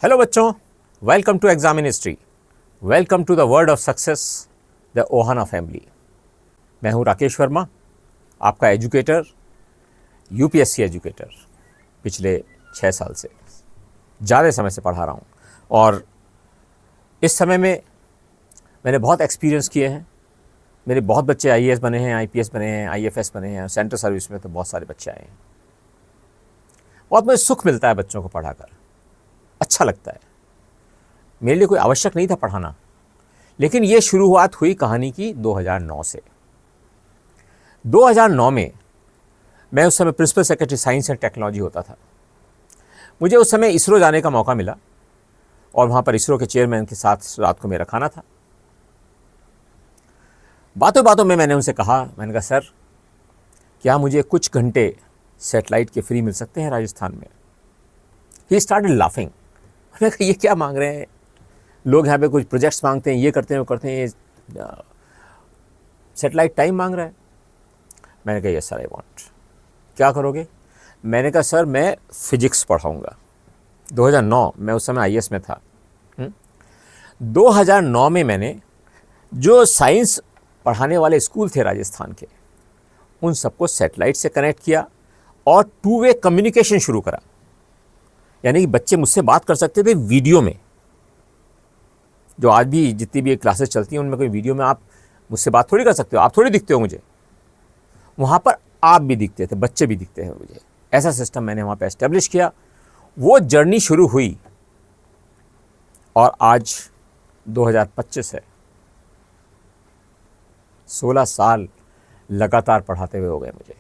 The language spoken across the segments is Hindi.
हेलो बच्चों, welcome to exam in history. Welcome to the world of success, the Ohana family. मैं हूं राकेश वर्मा, आपका एजुकेटर, यूपीएससी एजुकेटर। पिछले 6 साल से, ज़्यादा समय से पढ़ा रहा हूं और इस समय में मैंने बहुत एक्सपीरियंस किए हैं। मेरे बहुत बच्चे आईएएस बने हैं, आईपीएस बने हैं, आईएफएस बने हैं, सेंट्रल सर्विस में तो बहुत सारे बच्चे आए हैं। बहुत मुझे सुख मिलता है बच्चों को पढ़ाकर, अच्छा लगता है। मेरे लिए कोई आवश्यक नहीं था पढ़ाना, लेकिन ये शुरुआत हुई कहानी की 2009 से। 2009 में मैं उस समय principal secretary science and technology होता था। मुझे उस समय इसरो जाने का मौका मिला और वहाँ पर इसरो के चेयरमैन के साथ रात को मेरा खाना था। बातों बातों में मैंने उनसे कहा, मैंने कहा सर, क्या मुझे कुछ घंटे सेटेलाइट के फ्री मिल सकते हैं राजस्थान में? He started laughing. मैंने कहा ये क्या मांग रहे हैं लोग, यहाँ पे कुछ प्रोजेक्ट्स मांगते हैं, ये करते हैं वो करते हैं, ये सेटेलाइट टाइम मांग रहा है। मैंने कहा यस सर आई वांट। क्या करोगे? मैंने कहा सर मैं फिजिक्स पढ़ाऊँगा। 2009 मैं उस समय आईएएस में था। 2009 में मैंने जो साइंस पढ़ाने वाले स्कूल थे राजस्थान के, उन सबको सेटेलाइट से कनेक्ट किया और टू वे कम्युनिकेशन शुरू करा। यानी कि बच्चे मुझसे बात कर सकते थे वीडियो में। जो आज भी जितनी भी क्लासेस चलती हैं उनमें कोई वीडियो में आप मुझसे बात थोड़ी कर सकते हो, आप थोड़ी दिखते हो मुझे। वहाँ पर आप भी दिखते थे, बच्चे भी दिखते हैं मुझे। ऐसा सिस्टम मैंने वहाँ पे एस्टेब्लिश किया। वो जर्नी शुरू हुई और आज 2025 है। 16 साल लगातार पढ़ाते हुए हो गए मुझे।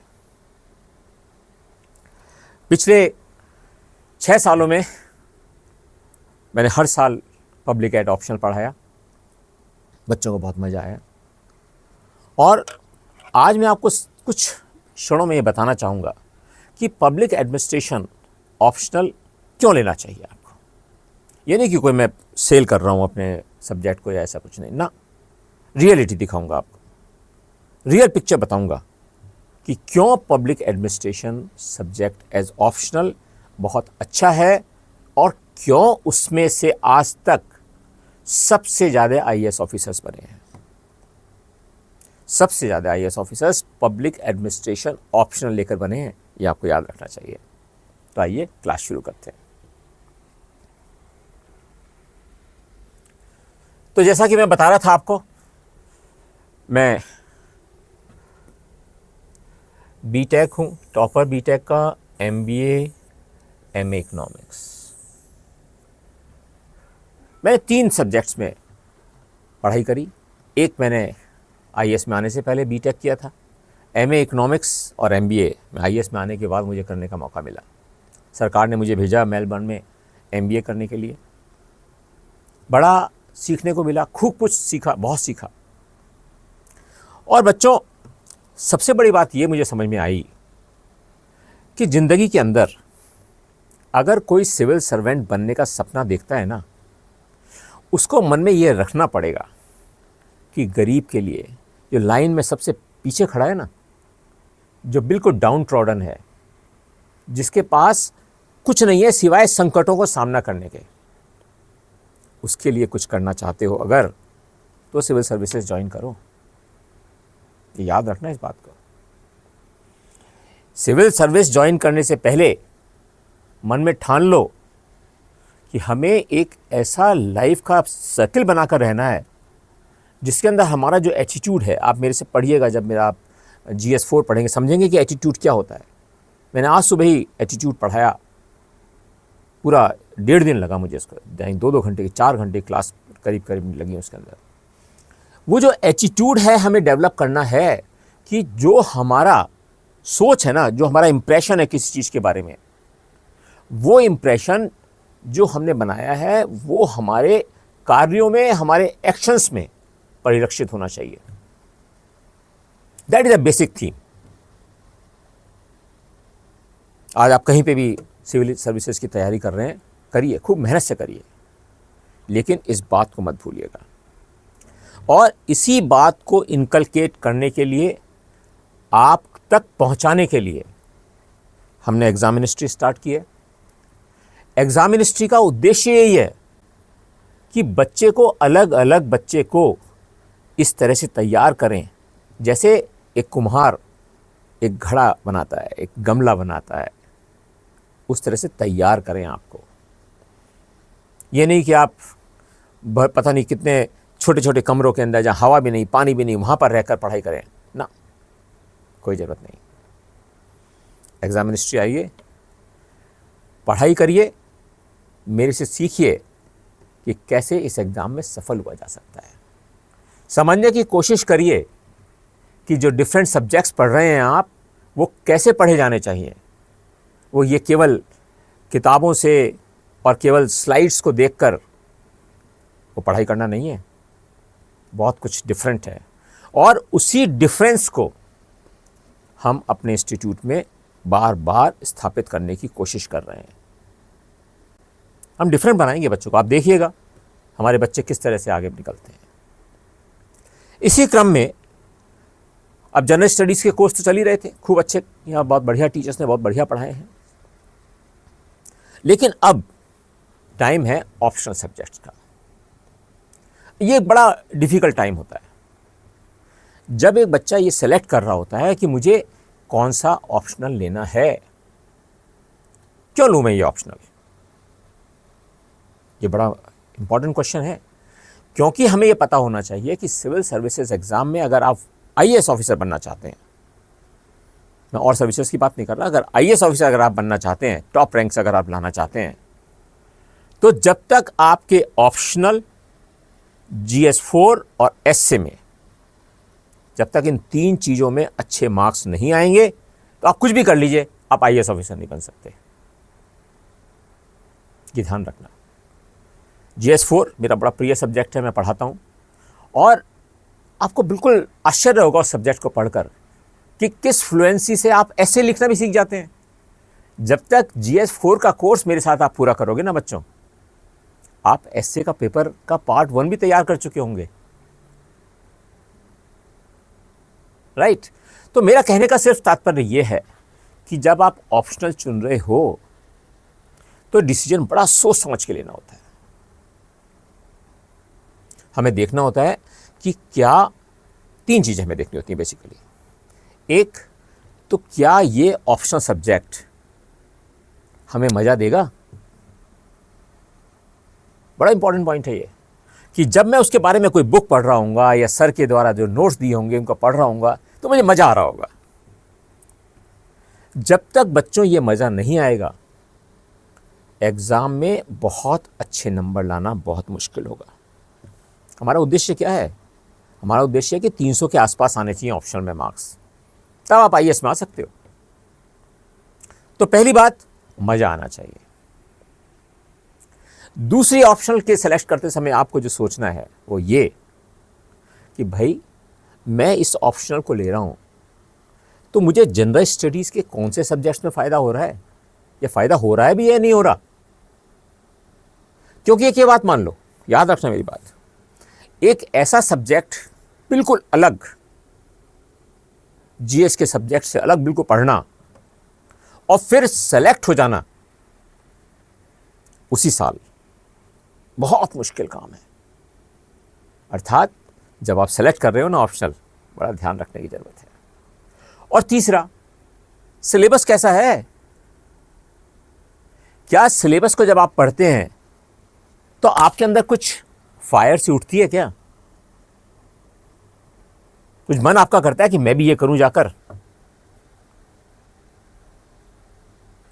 पिछले 6 सालों में मैंने हर साल पब्लिक एड ऑप्शनल पढ़ाया, बच्चों को बहुत मज़ा आया। और आज मैं आपको कुछ क्षणों में ये बताना चाहूँगा कि पब्लिक एडमिनिस्ट्रेशन ऑप्शनल क्यों लेना चाहिए आपको। ये नहीं कि कोई मैं सेल कर रहा हूँ अपने सब्जेक्ट को या ऐसा कुछ नहीं ना, रियलिटी दिखाऊंगा आपको, रियल पिक्चर बताऊंगा कि क्यों public administration subject as optional बहुत अच्छा है और क्यों उसमें से आज तक सबसे ज़्यादा आईएएस ऑफिसर्स बने हैं। सबसे ज़्यादा IAS officers public administration optional लेकर बने हैं, ये आपको याद रखना चाहिए। तो आइए क्लास शुरू करते हैं। तो जैसा कि मैं बता रहा था आपको, मैं बीटेक हूँ, टॉपर बीटेक का, एमबीए, एमए इकोनॉमिक्स। मैंने 3 सब्जेक्ट्स में पढ़ाई करी। एक मैंने आईएएस में आने से पहले बीटेक किया था, एमए इकोनॉमिक्स और एमबीए में आईएएस में आने के बाद मुझे करने का मौका मिला। सरकार ने मुझे भेजा मेलबर्न में एमबीए करने के लिए। बड़ा सीखने को मिला, खूब कुछ सीखा, बहुत सीखा। और बच्चों, सबसे बड़ी बात ये मुझे समझ में आई कि ज़िंदगी के अंदर अगर कोई सिविल सर्वेंट बनने का सपना देखता है ना, उसको मन में ये रखना पड़ेगा कि गरीब के लिए, जो लाइन में सबसे पीछे खड़ा है ना, जो बिल्कुल डाउन ट्रॉडन है, जिसके पास कुछ नहीं है सिवाय संकटों को सामना करने के, उसके लिए कुछ करना चाहते हो अगर, तो सिविल सर्विसेज ज्वाइन करो। ये याद रखना इस बात को। सिविल सर्विस ज्वाइन करने से पहले मन में ठान लो कि हमें एक ऐसा लाइफ का सर्किल बनाकर रहना है जिसके अंदर हमारा जो एटीट्यूड है, आप मेरे से पढ़िएगा, जब मेरा आप GS4 पढ़ेंगे समझेंगे कि एटीट्यूड क्या होता है। मैंने आज सुबह ही एटीट्यूड पढ़ाया, पूरा 1.5 दिन लगा मुझे इसको, 2-2 घंटे की, 4 घंटे क्लास करीब करीब लगी उसके अंदर। वो जो एटीट्यूड है हमें डेवलप करना है कि जो हमारा सोच है ना, जो हमारा इम्प्रेशन है किसी चीज़ के बारे में, वो इम्प्रेशन जो हमने बनाया है वो हमारे कार्यों में, हमारे एक्शंस में परिलक्षित होना चाहिए। That is a basic theme. आज आप कहीं पे भी सिविल सर्विसेज की तैयारी कर रहे हैं, करिए, खूब मेहनत से करिए, लेकिन इस बात को मत भूलिएगा। और इसी बात को इनकलकेट करने के लिए, आप तक पहुंचाने के लिए हमने एग्जाम मिनिस्ट्री स्टार्ट की है। एग्जाम मिनिस्ट्री का उद्देश्य यही है कि बच्चे को अलग अलग बच्चे को इस तरह से तैयार करें, जैसे एक कुम्हार एक घड़ा बनाता है, एक गमला बनाता है, उस तरह से तैयार करें आपको। ये नहीं कि आप पता नहीं कितने छोटे छोटे कमरों के अंदर जहाँ हवा भी नहीं पानी भी नहीं वहाँ पर रहकर पढ़ाई करें ना, कोई ज़रूरत नहीं। एग्जाम मिनिस्ट्री आइए, पढ़ाई करिए, मेरे से सीखिए कि कैसे इस एग्ज़ाम में सफल हुआ जा सकता है। समझने की कोशिश करिए कि जो डिफरेंट सब्जेक्ट्स पढ़ रहे हैं आप, वो कैसे पढ़े जाने चाहिए। वो ये केवल किताबों से और केवल स्लाइड्स को देखकर वो पढ़ाई करना नहीं है, बहुत कुछ डिफरेंट है। और उसी डिफरेंस को हम अपने इंस्टीट्यूट में बार बार स्थापित करने की कोशिश कर रहे हैं। हम डिफरेंट बनाएंगे बच्चों को, आप देखिएगा हमारे बच्चे किस तरह से आगे निकलते हैं। इसी क्रम में अब जनरल स्टडीज़ के कोर्स तो चल ही रहे थे, खूब अच्छे, यहाँ बहुत बढ़िया टीचर्स ने बहुत बढ़िया पढ़ाए हैं। लेकिन अब टाइम है ऑप्शनल सब्जेक्ट्स का। ये एक बड़ा डिफ़िकल्ट टाइम होता है जब एक बच्चा ये सेलेक्ट कर रहा होता है कि मुझे कौन सा ऑप्शनल लेना है, क्यों लूँ मैं ये ऑप्शनल। ये बड़ा इंपॉर्टेंट क्वेश्चन है, क्योंकि हमें ये पता होना चाहिए कि सिविल सर्विसेज एग्ज़ाम में अगर आप आईएएस ऑफिसर बनना चाहते हैं, मैं और सर्विसेज की बात नहीं कर रहा, अगर आईएएस ऑफिसर अगर आप बनना चाहते हैं, टॉप रैंक्स अगर आप लाना चाहते हैं, तो जब तक आपके ऑप्शनल GS4 और एसए में जब तक इन 3 चीज़ों में अच्छे मार्क्स नहीं आएंगे तो आप कुछ भी कर लीजिए, आप आईएएस ऑफिसर नहीं बन सकते। ये ध्यान रखना। GS4 मेरा बड़ा प्रिय सब्जेक्ट है, मैं पढ़ाता हूँ, और आपको बिल्कुल आश्चर्य होगा उस सब्जेक्ट को पढ़कर कि किस फ्लुएंसी से आप ऐसे लिखना भी सीख जाते हैं। जब तक GS4 का कोर्स मेरे साथ आप पूरा करोगे ना बच्चों, आप एसए का पेपर का पार्ट 1 भी तैयार कर चुके होंगे, राइट। तो मेरा कहने का सिर्फ तात्पर्य यह है कि जब आप ऑप्शनल चुन रहे हो तो डिसीजन बड़ा सोच समझ के लेना होता है। हमें देखना होता है कि क्या 3 चीज़ें हमें देखनी होती हैं बेसिकली। एक तो क्या ये ऑप्शनल सब्जेक्ट हमें मज़ा देगा, बड़ा इंपॉर्टेंट पॉइंट है ये, कि जब मैं उसके बारे में कोई बुक पढ़ रहा हूँगा या सर के द्वारा जो नोट्स दिए होंगे उनको पढ़ रहा हूँगा तो मुझे मज़ा आ रहा होगा। जब तक बच्चों ये मज़ा नहीं आएगा, एग्ज़ाम में बहुत अच्छे नंबर लाना बहुत मुश्किल होगा। हमारा उद्देश्य क्या है? हमारा उद्देश्य है कि 300 के आसपास आने चाहिए ऑप्शनल में मार्क्स, तब आप आईएएस में आ सकते हो। तो पहली बात, मज़ा आना चाहिए। दूसरी, ऑप्शनल के सेलेक्ट करते समय आपको जो सोचना है वो ये कि भाई मैं इस ऑप्शनल को ले रहा हूँ तो मुझे जनरल स्टडीज़ के कौन से सब्जेक्ट्स में फ़ायदा हो रहा है, या फ़ायदा हो रहा है भी या नहीं हो रहा। क्योंकि एक ये बात मान लो, याद रखना मेरी बात, एक ऐसा सब्जेक्ट बिल्कुल अलग, जीएस के सब्जेक्ट से अलग बिल्कुल पढ़ना और फिर सेलेक्ट हो जाना उसी साल, बहुत मुश्किल काम है। अर्थात जब आप सेलेक्ट कर रहे हो ना ऑप्शनल, बड़ा ध्यान रखने की ज़रूरत है। और तीसरा, सिलेबस कैसा है। क्या सिलेबस को जब आप पढ़ते हैं तो आपके अंदर कुछ फायर सी उठती है क्या? कुछ मन आपका करता है कि मैं भी ये करूं जाकर?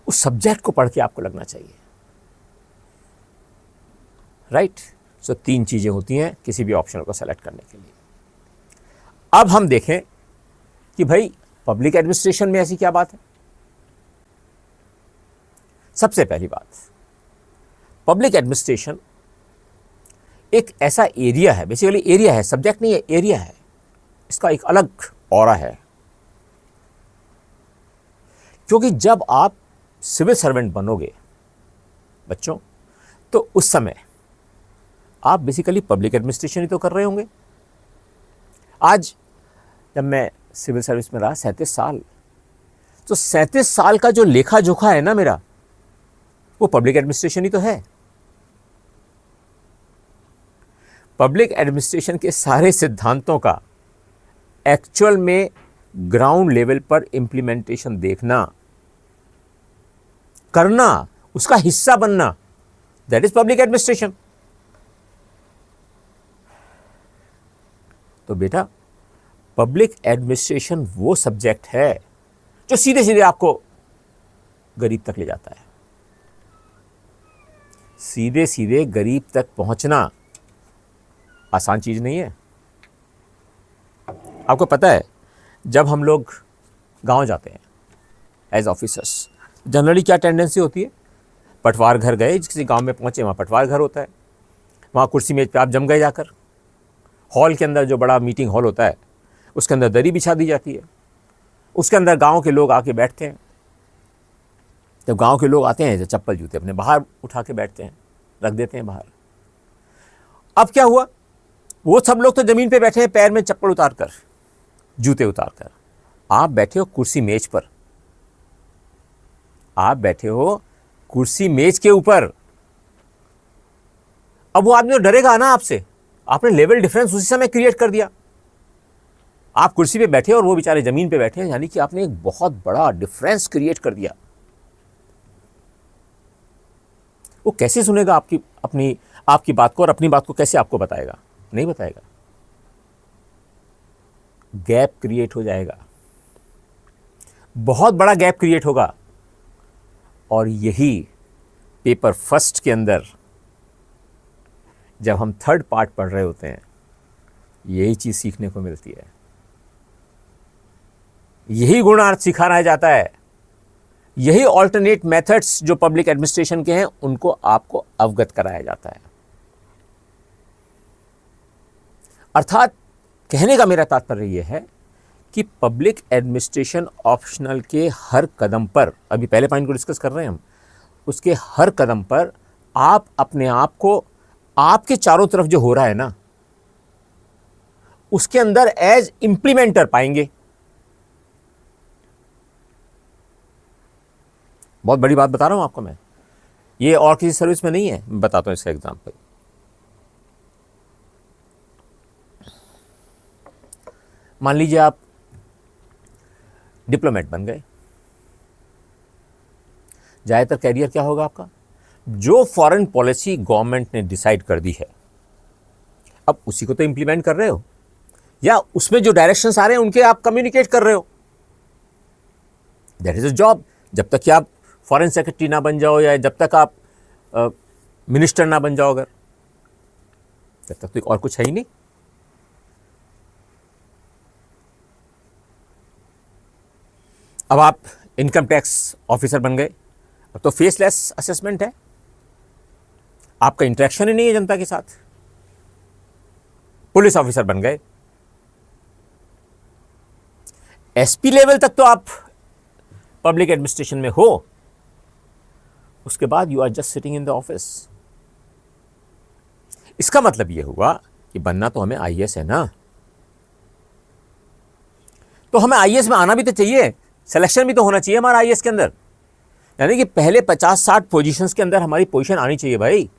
उस सब्जेक्ट को पढ़ के आपको लगना चाहिए, राइट। सो 3 चीजें होती हैं किसी भी ऑप्शनल को सेलेक्ट करने के लिए। अब हम देखें कि भाई पब्लिक एडमिनिस्ट्रेशन में ऐसी क्या बात है। सबसे पहली बात, पब्लिक एडमिनिस्ट्रेशन एक ऐसा एरिया है, बेसिकली एरिया है, सब्जेक्ट नहीं है, एरिया है। इसका एक अलग ऑरा है, क्योंकि जब आप सिविल सर्वेंट बनोगे बच्चों, तो उस समय आप बेसिकली पब्लिक एडमिनिस्ट्रेशन ही तो कर रहे होंगे। आज जब मैं सिविल सर्विस में रहा 37 साल, तो 37 साल का जो लेखा जोखा है ना मेरा, वो पब्लिक एडमिनिस्ट्रेशन ही तो है। पब्लिक एडमिनिस्ट्रेशन के सारे सिद्धांतों का एक्चुअल में ग्राउंड लेवल पर इंप्लीमेंटेशन देखना, करना, उसका हिस्सा बनना, दैट इज पब्लिक एडमिनिस्ट्रेशन। तो बेटा, पब्लिक एडमिनिस्ट्रेशन वो सब्जेक्ट है जो सीधे सीधे आपको गरीब तक ले जाता है। सीधे सीधे गरीब तक पहुंचना आसान चीज नहीं है। आपको पता है, जब हम लोग गांव जाते हैं एज ऑफिसर्स, जनरली क्या टेंडेंसी होती है, पटवार घर गए, किसी गांव में पहुंचे, वहाँ पटवार घर होता है, वहाँ कुर्सी मेज पे आप जम गए जाकर, हॉल के अंदर जो बड़ा मीटिंग हॉल होता है उसके अंदर दरी बिछा दी जाती है, उसके अंदर गांव के लोग आके बैठते हैं। जब गांव के लोग आते हैं तो चप्पल जूते अपने बाहर उठा के बैठते हैं, रख देते हैं बाहर। अब क्या हुआ, वो सब लोग तो ज़मीन पे बैठे हैं, पैर में चप्पल उतार कर, जूते उतार कर। आप बैठे हो कुर्सी मेज पर, आप बैठे हो कुर्सी मेज के ऊपर। अब वो आदमी तो डरेगा ना आपसे, आपने लेवल डिफरेंस उसी समय क्रिएट कर दिया। आप कुर्सी पे बैठे और वो बेचारे जमीन पे बैठे हैं, यानी कि आपने एक बहुत बड़ा डिफरेंस क्रिएट कर दिया। वो कैसे सुनेगा आपकी बात को, और अपनी बात को कैसे आपको बताएगा? नहीं बताएगा। गैप क्रिएट हो जाएगा, बहुत बड़ा गैप क्रिएट होगा। और यही पेपर फर्स्ट के अंदर जब हम थर्ड पार्ट पढ़ रहे होते हैं, यही चीज सीखने को मिलती है। यही गुणार्थ सिखाया जाता है, यही ऑल्टरनेट मेथड्स जो पब्लिक एडमिनिस्ट्रेशन के हैं उनको आपको अवगत कराया जाता है। अर्थात कहने का मेरा तात्पर्य यह है कि पब्लिक एडमिनिस्ट्रेशन ऑप्शनल के हर कदम पर, अभी पहले पॉइंट को डिस्कस कर रहे हैं हम, उसके हर कदम पर आप अपने आप को आपके चारों तरफ जो हो रहा है ना, उसके अंदर एज इंप्लीमेंटर पाएंगे। बहुत बड़ी बात बता रहा हूं आपको मैं, ये और किसी सर्विस में नहीं है। मैं बताता हूं इसका एग्जांपल। मान लीजिए आप डिप्लोमेट बन गए, ज्यादातर कैरियर क्या होगा आपका, जो फॉरेन पॉलिसी गवर्नमेंट ने डिसाइड कर दी है अब उसी को तो इंप्लीमेंट कर रहे हो, या उसमें जो डायरेक्शंस आ रहे हैं उनके आप कम्युनिकेट कर रहे हो। That is a job. जब तक कि आप फॉरेन सेक्रेटरी ना बन जाओ, या जब तक आप मिनिस्टर ना बन जाओ, अगर तब तक तो और कुछ है ही नहीं। अब आप इनकम टैक्स ऑफिसर बन गए, अब तो फेसलेस असेसमेंट है, आपका इंटरेक्शन ही नहीं है जनता के साथ। पुलिस ऑफिसर बन गए, एसपी लेवल तक तो आप पब्लिक एडमिनिस्ट्रेशन में हो, उसके बाद you are just sitting in the office. इसका मतलब यह हुआ कि बनना तो हमें आईएएस है ना, तो हमें आईएएस में आना भी तो चाहिए, सिलेक्शन भी तो होना चाहिए हमारा आईएएस के अंदर। यानी कि पहले 50-60 पोजीशंस के अंदर हमारी पोजीशन आनी चाहिए भाई।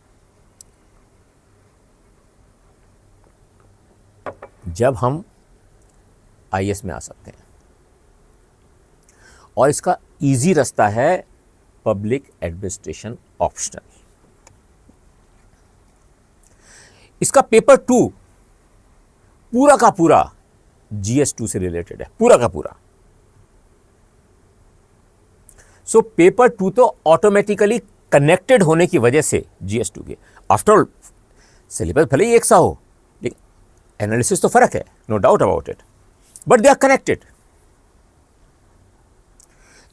जब हम आईएएस में आ सकते हैं, और इसका इजी रास्ता है पब्लिक एडमिनिस्ट्रेशन ऑप्शनल। इसका पेपर 2 पूरा का पूरा GS2 से रिलेटेड है, पूरा का पूरा। सो पेपर 2 तो ऑटोमेटिकली कनेक्टेड होने की वजह से GS2 के, आफ्टर ऑल सिलेबस भले ही एक सा हो, लेकिन एनालिसिस तो फर्क है, no doubt about it, but they are connected.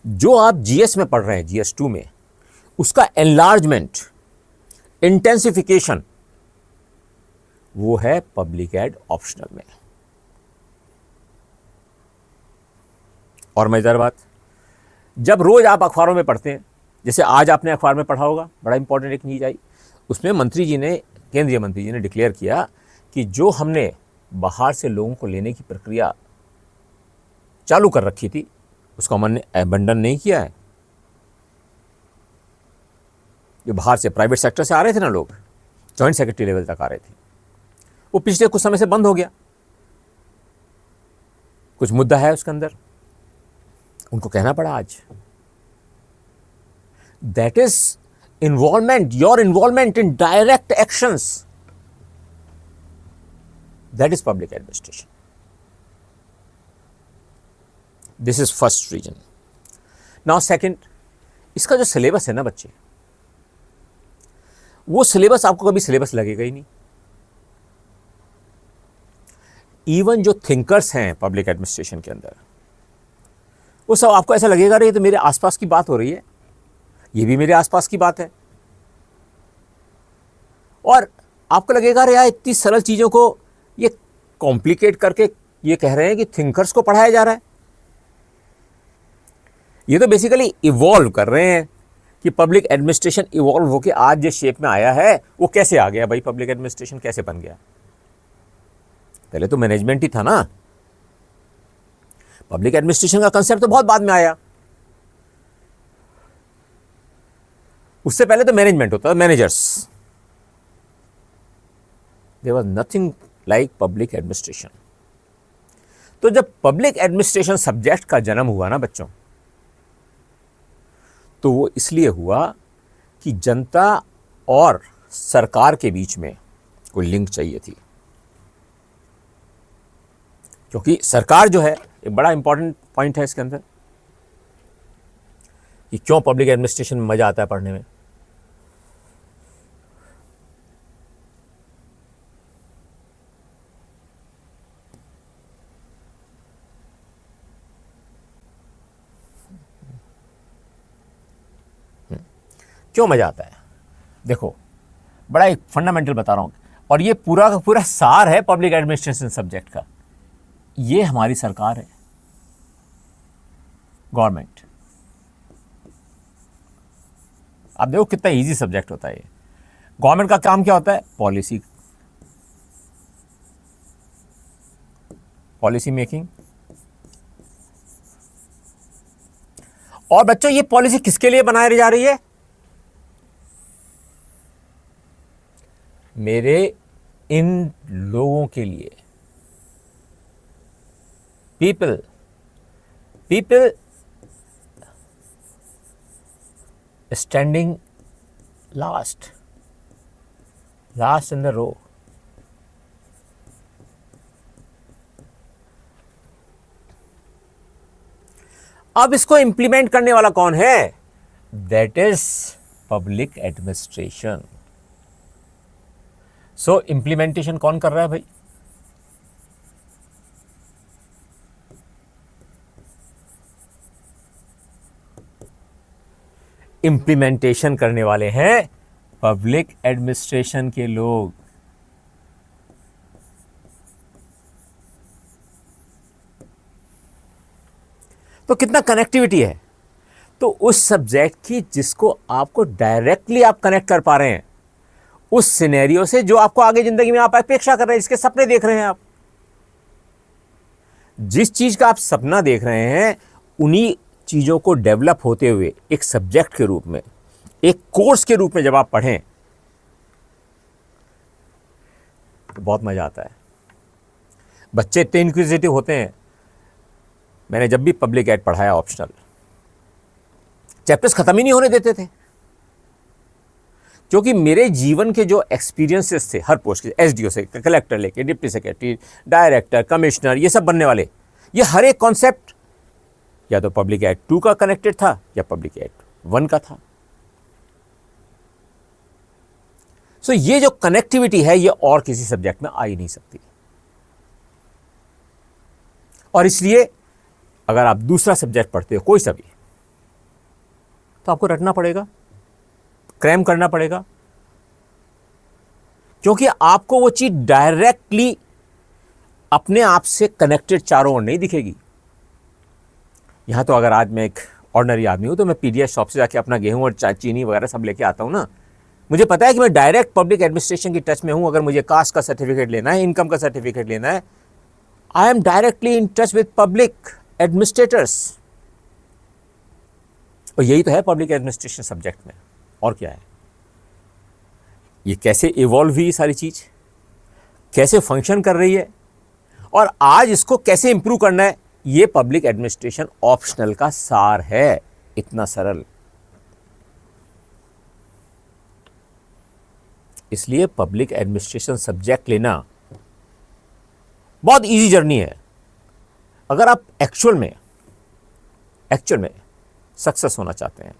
जो आप जीएस में पढ़ रहे हैं, GS2 में, उसका एनलार्जमेंट, इंटेंसिफिकेशन, वो है पब्लिक एड ऑप्शनल में। और मजेदार बात, जब रोज आप अखबारों में पढ़ते हैं, जैसे आज आपने अखबार में पढ़ा होगा, बड़ा इंपॉर्टेंट एक न्यूज आई, उसमें मंत्री जी ने, केंद्रीय मंत्री जी ने डिक्लेयर किया कि जो हमने बाहर से लोगों को लेने की प्रक्रिया चालू कर रखी थी, उसको हमने अबंडन नहीं किया है। जो बाहर से प्राइवेट सेक्टर से आ रहे थे ना लोग, जॉइंट सेक्रेटरी लेवल तक आ रहे थे, वो पिछले कुछ समय से बंद हो गया। कुछ मुद्दा है उसके अंदर, उनको कहना पड़ा आज। That is involvement, your involvement in direct actions, that is public administration. This is first reason. Now second, इसका जो सिलेबस है ना बच्चे, वो सिलेबस आपको कभी सिलेबस लगेगा ही नहीं। इवन जो थिंकर्स हैं पब्लिक एडमिनिस्ट्रेशन के अंदर, वो सब आपको ऐसा लगेगा रे ये तो मेरे आसपास की बात हो रही है, ये भी मेरे आसपास की बात है। और आपको लगेगा रे यार इतनी सरल चीज़ों को ये कॉम्प्लिकेट करके ये कह रहे हैं कि थिंकर्स को पढ़ाया जा रहा है। ये तो बेसिकली इवॉल्व कर रहे हैं कि पब्लिक एडमिनिस्ट्रेशन इवॉल्व होकर आज जिस शेप में आया है वो कैसे आ गया भाई, पब्लिक एडमिनिस्ट्रेशन कैसे बन गया। पहले तो मैनेजमेंट ही था ना, पब्लिक एडमिनिस्ट्रेशन का कंसेप्ट तो बहुत बाद में आया। उससे पहले तो मैनेजमेंट होता था, managers. There was nothing like public administration. तो जब पब्लिक एडमिनिस्ट्रेशन सब्जेक्ट का जन्म हुआ ना बच्चों, तो वो इसलिए हुआ कि जनता और सरकार के बीच में कोई लिंक चाहिए थी। क्योंकि सरकार जो है, एक बड़ा इंपॉर्टेंट पॉइंट है इसके अंदर कि क्यों पब्लिक एडमिनिस्ट्रेशन में मजा आता है पढ़ने में। क्यों मजा आता है, देखो बड़ा एक फंडामेंटल बता रहा हूं, और ये पूरा का पूरा सार है पब्लिक एडमिनिस्ट्रेशन सब्जेक्ट का। ये हमारी सरकार है, गवर्नमेंट। आप देखो कितना इजी सब्जेक्ट होता है ये। गवर्नमेंट का काम क्या होता है, पॉलिसी मेकिंग। और बच्चों ये पॉलिसी किसके लिए बनाई जा रही है, मेरे इन लोगों के लिए, people standing last in the row. अब इसको इंप्लीमेंट करने वाला कौन है, that is public administration. So implementation कौन कर रहा है भाई, इंप्लीमेंटेशन करने वाले हैं पब्लिक एडमिनिस्ट्रेशन के लोग। तो कितना कनेक्टिविटी है। तो उस सब्जेक्ट की जिसको आपको डायरेक्टली आप कनेक्ट कर पा रहे हैं उस सिनेरियो से जो आपको आगे जिंदगी में आप अपेक्षा कर रहे हैं, जिसके सपने देख रहे हैं आप, जिस चीज का आप सपना देख रहे हैं, उन्हीं चीजों को डेवलप होते हुए एक सब्जेक्ट के रूप में, एक कोर्स के रूप में जब आप पढ़ें तो बहुत मजा आता है। बच्चे इतने इंक्विजिटिव होते हैं। मैंने जब भी पब्लिक एड पढ़ाया ऑप्शनल, चैप्टर्स खत्म ही नहीं होने देते थे, क्योंकि मेरे जीवन के जो एक्सपीरियंसेस थे हर पोस्ट के, एसडीओ से कलेक्टर लेके डिप्टी सेक्रेटरी, डायरेक्टर, कमिश्नर, ये सब बनने वाले, ये हर एक कॉन्सेप्ट या तो पब्लिक एड 2 का कनेक्टेड था या पब्लिक एड 1 का था। सो ये जो कनेक्टिविटी है ये और किसी सब्जेक्ट में आ ही नहीं सकती। और इसलिए अगर आप दूसरा सब्जेक्ट पढ़ते हो कोई सा भी, तो आपको रटना पड़ेगा, क्रैम करना पड़ेगा, क्योंकि आपको वो चीज डायरेक्टली अपने आप से कनेक्टेड चारों ओर नहीं दिखेगी। यहां तो अगर आज मैं एक ऑर्डिनरी आदमी हूं तो मैं पीडीएस शॉप से जाके अपना गेहूं और चीनी वगैरह सब लेके आता हूं ना, मुझे पता है कि मैं डायरेक्ट पब्लिक एडमिनिस्ट्रेशन की टच में हूं। अगर मुझे कास्ट का सर्टिफिकेट लेना है, इनकम का सर्टिफिकेट लेना है, I am directly in touch with public administrators. और यही तो है पब्लिक एडमिनिस्ट्रेशन सब्जेक्ट में, और क्या है। ये कैसे इवॉल्व हुई सारी चीज़, कैसे फंक्शन कर रही है और आज इसको कैसे इंप्रूव करना है, ये पब्लिक एडमिनिस्ट्रेशन ऑप्शनल का सार है। इतना सरल। इसलिए पब्लिक एडमिनिस्ट्रेशन सब्जेक्ट लेना बहुत इजी जर्नी है। अगर आप एक्चुअल में सक्सेस होना चाहते हैं,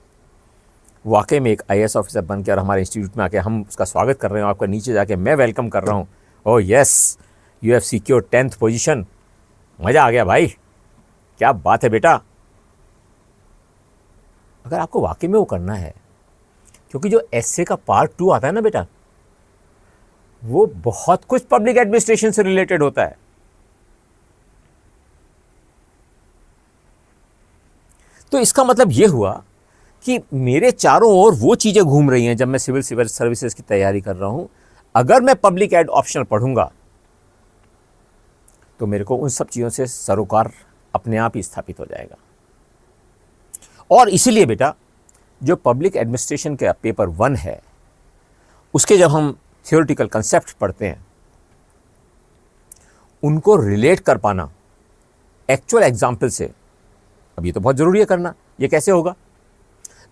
वाकई में एक आईएएस ऑफिसर बनकर हमारे इंस्टीट्यूट में आके हम उसका स्वागत कर रहे हैं, आपका नीचे जाके मैं वेलकम कर रहा हूँ, oh yes you have secured 10th position, मज़ा आ गया भाई, क्या बात है बेटा। अगर आपको वाकई में वो करना है, क्योंकि जो एसए का पार्ट 2 आता है ना बेटा, वो बहुत कुछ पब्लिक एडमिनिस्ट्रेशन से रिलेटेड होता है। तो इसका मतलब ये हुआ कि मेरे चारों ओर वो चीज़ें घूम रही हैं जब मैं सिविल सर्विसेज की तैयारी कर रहा हूं। अगर मैं पब्लिक एड ऑप्शनल पढ़ूंगा तो मेरे को उन सब चीज़ों से सरोकार अपने आप ही स्थापित हो जाएगा। और इसीलिए बेटा, जो पब्लिक एडमिनिस्ट्रेशन का पेपर 1 है, उसके जब हम थियोरेटिकल कंसेप्ट पढ़ते हैं, उनको रिलेट कर पाना एक्चुअल एग्जाम्पल से, अब ये तो बहुत ज़रूरी है करना। ये कैसे होगा?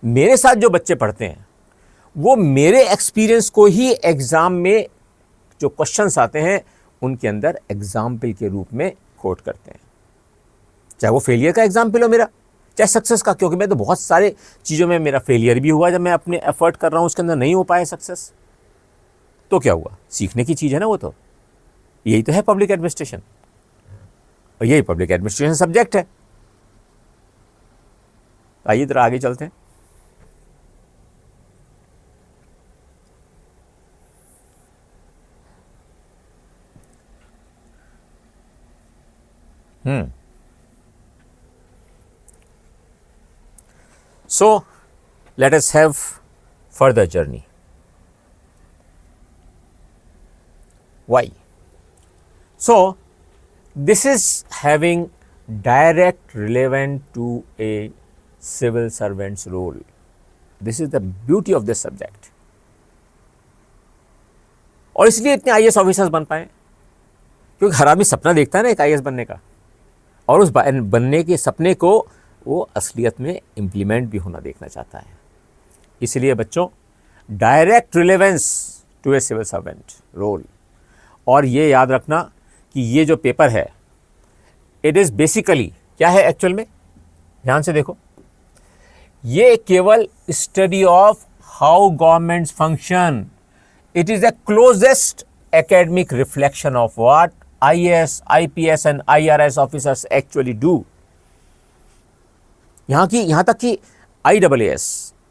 मेरे साथ जो बच्चे पढ़ते हैं वो मेरे एक्सपीरियंस को ही एग्ज़ाम में जो क्वेश्चंस आते हैं उनके अंदर एग्जाम्पल के रूप में कोट करते हैं, चाहे वो फेलियर का एग्जाम्पल हो मेरा, चाहे सक्सेस का, क्योंकि मैं तो बहुत सारे चीज़ों में मेरा फेलियर भी हुआ जब मैं अपने एफर्ट कर रहा हूँ उसके अंदर नहीं हो पाया सक्सेस। तो क्या हुआ? सीखने की चीज़ है ना वो। तो यही तो है पब्लिक एडमिनिस्ट्रेशन, और यही पब्लिक एडमिनिस्ट्रेशन सब्जेक्ट है। आइए जरा आगे चलते हैं। So let us have further journey. Why? So this is having direct relevant to a civil servant's role. This is the beauty of this subject. और इसलिए इतने आईएएस ऑफिसर्स बन पाए, क्योंकि हर आदमी सपना देखता है ना एक आईएएस बनने का, और उस बनने के सपने को वो असलियत में इम्प्लीमेंट भी होना देखना चाहता है। इसलिए बच्चों, direct relevance to a civil servant role. और ये याद रखना कि ये जो पेपर है, इट इज़ बेसिकली क्या है एक्चुअल में, ध्यान से देखो, ये केवल study of how governments function. It is the closest academic reflection of what IAS, IPS and IRS officers actually do. यहाँ तक कि IAAS,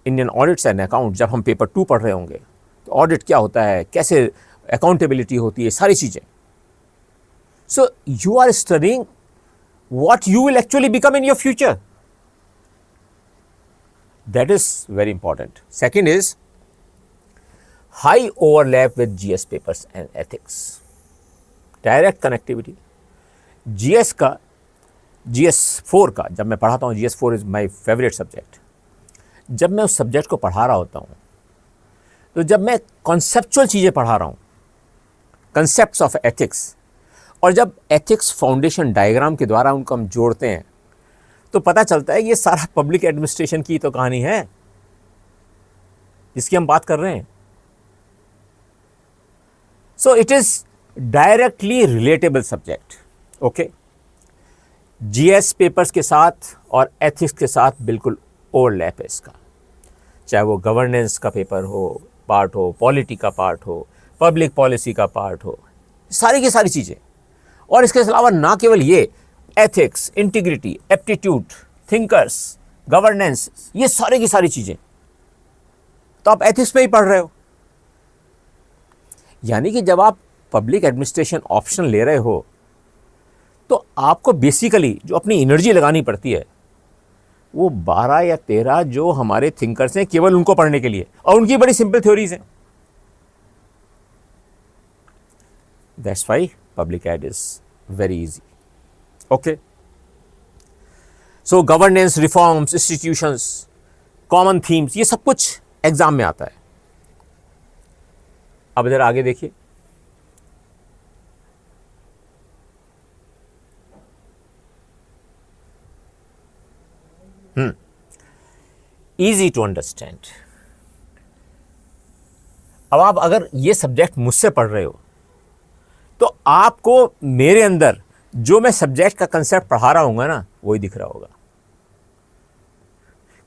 Indian audits and account, जब हम पेपर 2 पढ़ रहे होंगे तो ऑडिट क्या होता है, कैसे अकाउंटेबिलिटी होती है, सारी चीज़ें। So you are studying what you will actually become in your future. That is very important. Second is high overlap with GS papers and ethics. Direct connectivity. GS का, GS4 का, जब मैं पढ़ाता हूँ, GS4 is my favourite subject. जब मैं उस सब्जेक्ट को पढ़ा रहा होता हूँ, तो जब मैं कॉन्सेप्चुअल चीज़ें पढ़ा रहा हूँ, कंसेप्ट्स ऑफ एथिक्स, और जब एथिक्स फाउंडेशन डायग्राम के द्वारा उनको हम जोड़ते हैं, तो पता चलता है ये सारा पब्लिक एडमिनिस्ट्रेशन की तो कहानी है जिसकी हम बात कर रहे हैं। So it is directly relatable subject. Okay, GS papers के साथ और एथिक्स के साथ बिल्कुल ओवरलैप है इसका, चाहे वो गवर्नेंस का पेपर हो, पार्ट हो, पॉलिटी का पार्ट हो, पब्लिक पॉलिसी का पार्ट हो, सारी की सारी चीज़ें। और इसके अलावा ना केवल ये, ethics, integrity, aptitude, thinkers, governance, ये सारी की सारी चीज़ें तो आप एथिक्स में ही पढ़ रहे हो। यानी कि जब आप पब्लिक एडमिनिस्ट्रेशन ऑप्शन ले रहे हो तो आपको बेसिकली जो अपनी एनर्जी लगानी पड़ती है वो 12 या 13 जो हमारे थिंकर्स हैं, केवल उनको पढ़ने के लिए, और उनकी बड़ी सिंपल थ्योरीज हैं। That's why public ad is very easy. Okay, so governance, reforms, institutions, common themes, ये सब कुछ एग्जाम में आता है। अब जरा आगे देखिए, इजी टू अंडरस्टैंड। अब आप अगर ये सब्जेक्ट मुझसे पढ़ रहे हो तो आपको मेरे अंदर जो मैं सब्जेक्ट का कंसेप्ट पढ़ा रहा हूँगा ना, वही दिख रहा होगा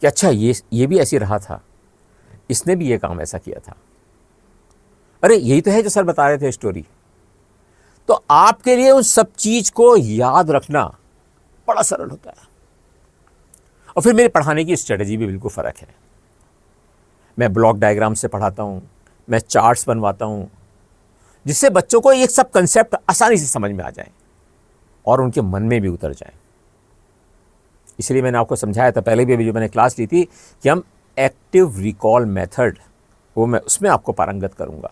कि अच्छा ये भी ऐसी रहा था, इसने भी ये काम ऐसा किया था, अरे यही तो है जो सर बता रहे थे स्टोरी। तो आपके लिए उन सब चीज को याद रखना बड़ा सरल होता है। और फिर मेरे पढ़ाने की स्ट्रेटजी भी बिल्कुल फ़र्क है। मैं ब्लॉक डायग्राम से पढ़ाता हूँ, मैं चार्ट्स बनवाता हूँ, जिससे बच्चों को ये सब कंसेप्ट आसानी से समझ में आ जाए और उनके मन में भी उतर जाए। इसलिए मैंने आपको समझाया था पहले भी, जो मैंने क्लास ली थी, कि हम एक्टिव रिकॉल मेथड, वो मैं उसमें आपको पारंगत करूँगा।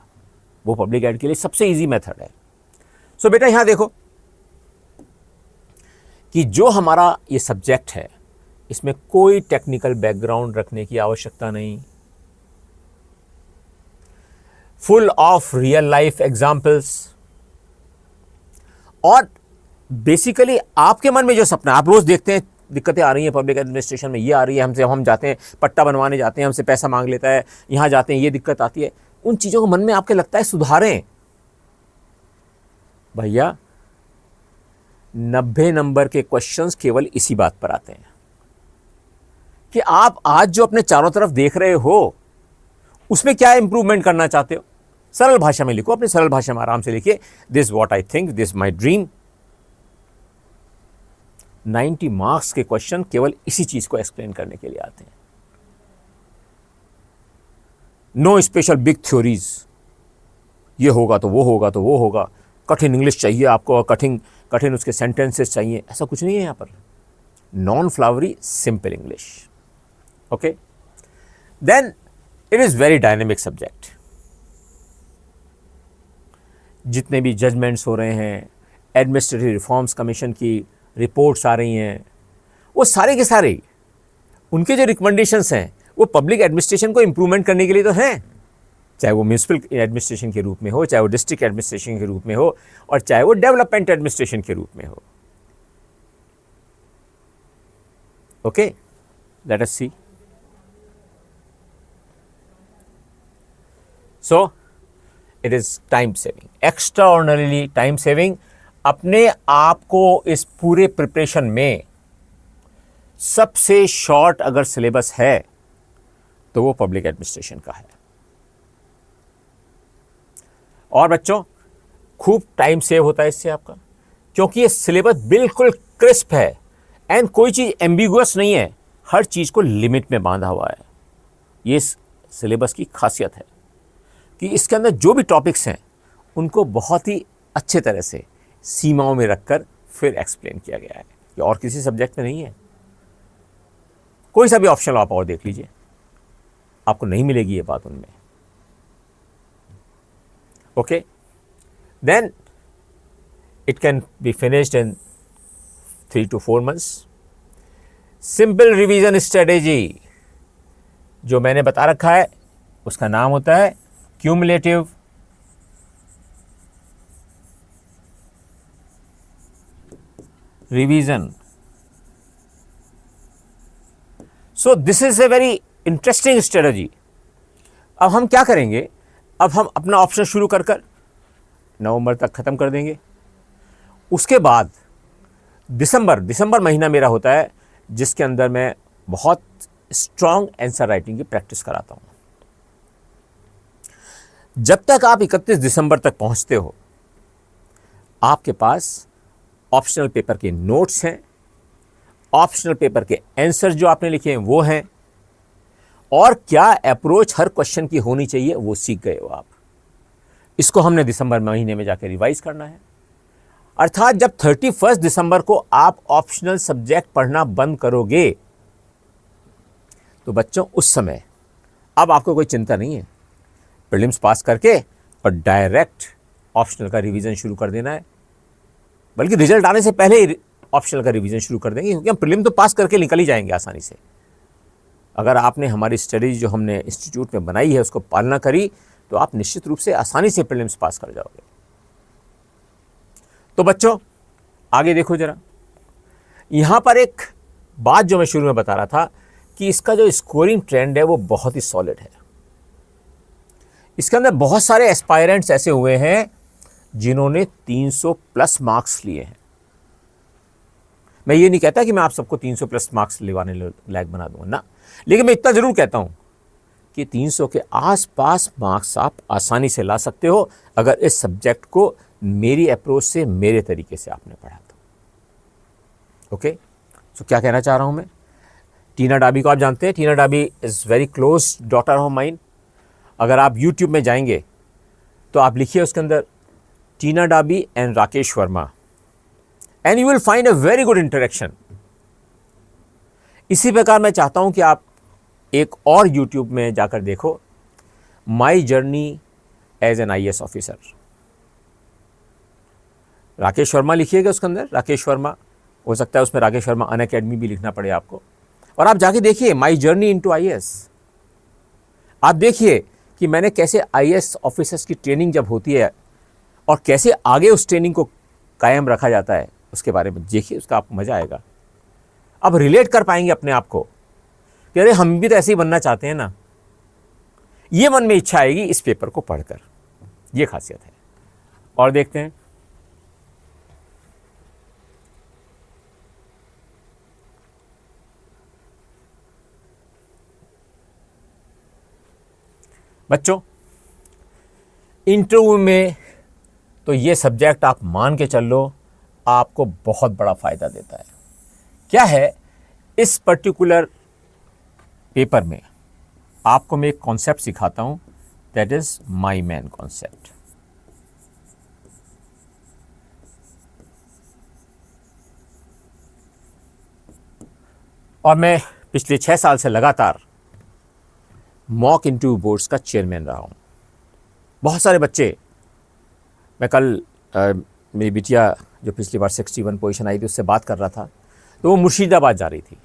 वो पब्लिक एड के लिए सबसे ईजी मेथड है। सो बेटा यहाँ देखो कि जो हमारा ये सब्जेक्ट है, इसमें कोई टेक्निकल बैकग्राउंड रखने की आवश्यकता नहीं, full of real life examples, और बेसिकली आपके मन में जो सपना, आप रोज देखते हैं दिक्कतें आ रही हैं पब्लिक एडमिनिस्ट्रेशन में, ये आ रही है हमसे, हम जाते हैं पट्टा बनवाने जाते हैं, हमसे पैसा मांग लेता है, यहाँ जाते हैं ये दिक्कत आती है, उन चीज़ों को मन में आपके लगता है सुधारें। भैया 90 नंबर के क्वेश्चंस केवल इसी बात पर आते हैं कि आप आज जो अपने चारों तरफ देख रहे हो उसमें क्या इंप्रूवमेंट करना चाहते हो। सरल भाषा में लिखो, अपनी सरल भाषा में आराम से लिखिए, this what I think, this my dream. 90 marks के क्वेश्चन केवल इसी चीज को एक्सप्लेन करने के लिए आते हैं। नो स्पेशल बिग थ्योरीज, ये होगा तो वो होगा तो वो होगा, कठिन इंग्लिश चाहिए आपको, कठिन उसके सेंटेंसेस चाहिए, ऐसा कुछ नहीं है यहाँ पर। Non flowery simple English. Okay, then it is very dynamic subject. जितने भी जजमेंट्स हो रहे हैं, एडमिनिस्ट्रेटिव रिफॉर्म्स कमीशन की रिपोर्ट्स आ रही हैं, वो सारे के सारे उनके जो रिकमेंडेशंस हैं वो पब्लिक एडमिनिस्ट्रेशन को इंप्रूवमेंट करने के लिए तो हैं, चाहे वो म्यूनिसिपल एडमिनिस्ट्रेशन के रूप में हो, चाहे वो डिस्ट्रिक्ट एडमिनिस्ट्रेशन के रूप में हो, और चाहे वो डेवलपमेंट एडमिनिस्ट्रेशन के रूप में हो। Okay, let us see. So it is time saving, extraordinarily time saving. अपने आप को इस पूरे प्रिपरेशन में सबसे शॉर्ट अगर सिलेबस है तो वो पब्लिक एडमिनिस्ट्रेशन का है। और बच्चों खूब टाइम सेव होता है इससे आपका, क्योंकि ये सिलेबस बिल्कुल क्रिस्प है एंड कोई चीज़ एम्बिगुअस नहीं है, हर चीज़ को लिमिट में बांधा हुआ है। ये इस सिलेबस की खासियत है कि इसके अंदर जो भी टॉपिक्स हैं उनको बहुत ही अच्छे तरह से सीमाओं में रखकर फिर एक्सप्लेन किया गया है। ये और किसी सब्जेक्ट में नहीं है। कोई सा भी ऑप्शन आप और देख लीजिए, आपको नहीं मिलेगी ये बात उनमें। Okay, then it can be finished in 3 to 4 months। Simple revision strategy जो मैंने बता रखा है उसका नाम होता है cumulative revision. So this is a very interesting strategy. अब हम क्या करेंगे, अब हम अपना ऑप्शन शुरू कर नवंबर तक ख़त्म कर देंगे। उसके बाद दिसंबर महीना मेरा होता है जिसके अंदर मैं बहुत स्ट्रांग आंसर राइटिंग की प्रैक्टिस कराता हूँ। जब तक आप 31 दिसंबर तक पहुँचते हो, आपके पास ऑप्शनल पेपर के नोट्स हैं, ऑप्शनल पेपर के आंसर जो आपने लिखे हैं वो हैं, और क्या अप्रोच हर क्वेश्चन की होनी चाहिए वो सीख गए हो आप। इसको हमने दिसंबर महीने में जाकर रिवाइज करना है। अर्थात जब 31 दिसंबर को आप ऑप्शनल सब्जेक्ट पढ़ना बंद करोगे तो बच्चों उस समय अब आपको कोई चिंता नहीं है, प्रीलिम्स पास करके और डायरेक्ट ऑप्शनल का रिवीजन शुरू कर देना है। बल्कि रिजल्ट आने से पहले ही ऑप्शनल का रिवीजन शुरू कर देंगे, क्योंकि हम प्रीलिम तो पास करके निकल ही जाएंगे आसानी से। अगर आपने हमारी स्टडीज जो हमने इंस्टीट्यूट में बनाई है उसको पालना करी तो आप निश्चित रूप से आसानी से प्रीलिम्स पास कर जाओगे। तो बच्चों आगे देखो जरा, यहां पर एक बात जो मैं शुरू में बता रहा था कि इसका जो स्कोरिंग ट्रेंड है वो बहुत ही सॉलिड है। इसके अंदर बहुत सारे एस्पायरेंट्स ऐसे हुए हैं जिन्होंने 300 प्लस मार्क्स लिए हैं। मैं ये नहीं कहता कि मैं आप सबको 300 प्लस मार्क्स लिवाने लायक बना दूंगा ना, लेकिन मैं इतना जरूर कहता हूं कि 300 के आसपास मार्क्स आप आसानी से ला सकते हो अगर इस सब्जेक्ट को मेरी अप्रोच से, मेरे तरीके से आपने पढ़ा तो। ओके, तो क्या कहना चाह रहा हूं मैं, टीना डाबी को आप जानते हैं, Tina Dabi is very close daughter of mine. अगर आप यूट्यूब में जाएंगे तो आप लिखिए उसके अंदर Tina Dabi and Rakesh Verma, and you will find a very good interaction. इसी प्रकार मैं चाहता हूं कि आप एक और यूट्यूब में जाकर देखो, my journey as an IAS officer. Rakesh Verma लिखिएगा उसके अंदर, राकेश वर्मा, हो सकता है उसमें राकेश वर्मा अनअकैडमी भी लिखना पड़े आपको, और आप जाके देखिए माई जर्नी इनटू IAS। आप देखिए कि मैंने कैसे IAS ऑफिसर्स की ट्रेनिंग जब होती है और कैसे आगे उस ट्रेनिंग को कायम रखा जाता है, उसके बारे में देखिए, उसका आपको मजा आएगा। अब रिलेट कर पाएंगे अपने आप को कि अरे हम भी तो ऐसे ही बनना चाहते हैं ना, ये मन में इच्छा आएगी इस पेपर को पढ़कर। ये खासियत है। और देखते हैं, बच्चों इंटरव्यू में तो ये सब्जेक्ट आप मान के चल लो आपको बहुत बड़ा फायदा देता है। क्या है, इस पर्टिकुलर पेपर में आपको मैं एक कॉन्सेप्ट सिखाता हूं, that is my man concept. और मैं पिछले 6 साल से लगातार मॉक इंटरव्यू बोर्ड्स का चेयरमैन रहा हूं। बहुत सारे बच्चे, मैं कल मेरी बिटिया जो पिछली बार 61 पोजीशन आई थी उससे बात कर रहा था, तो वो मुर्शिदाबाद जा रही थी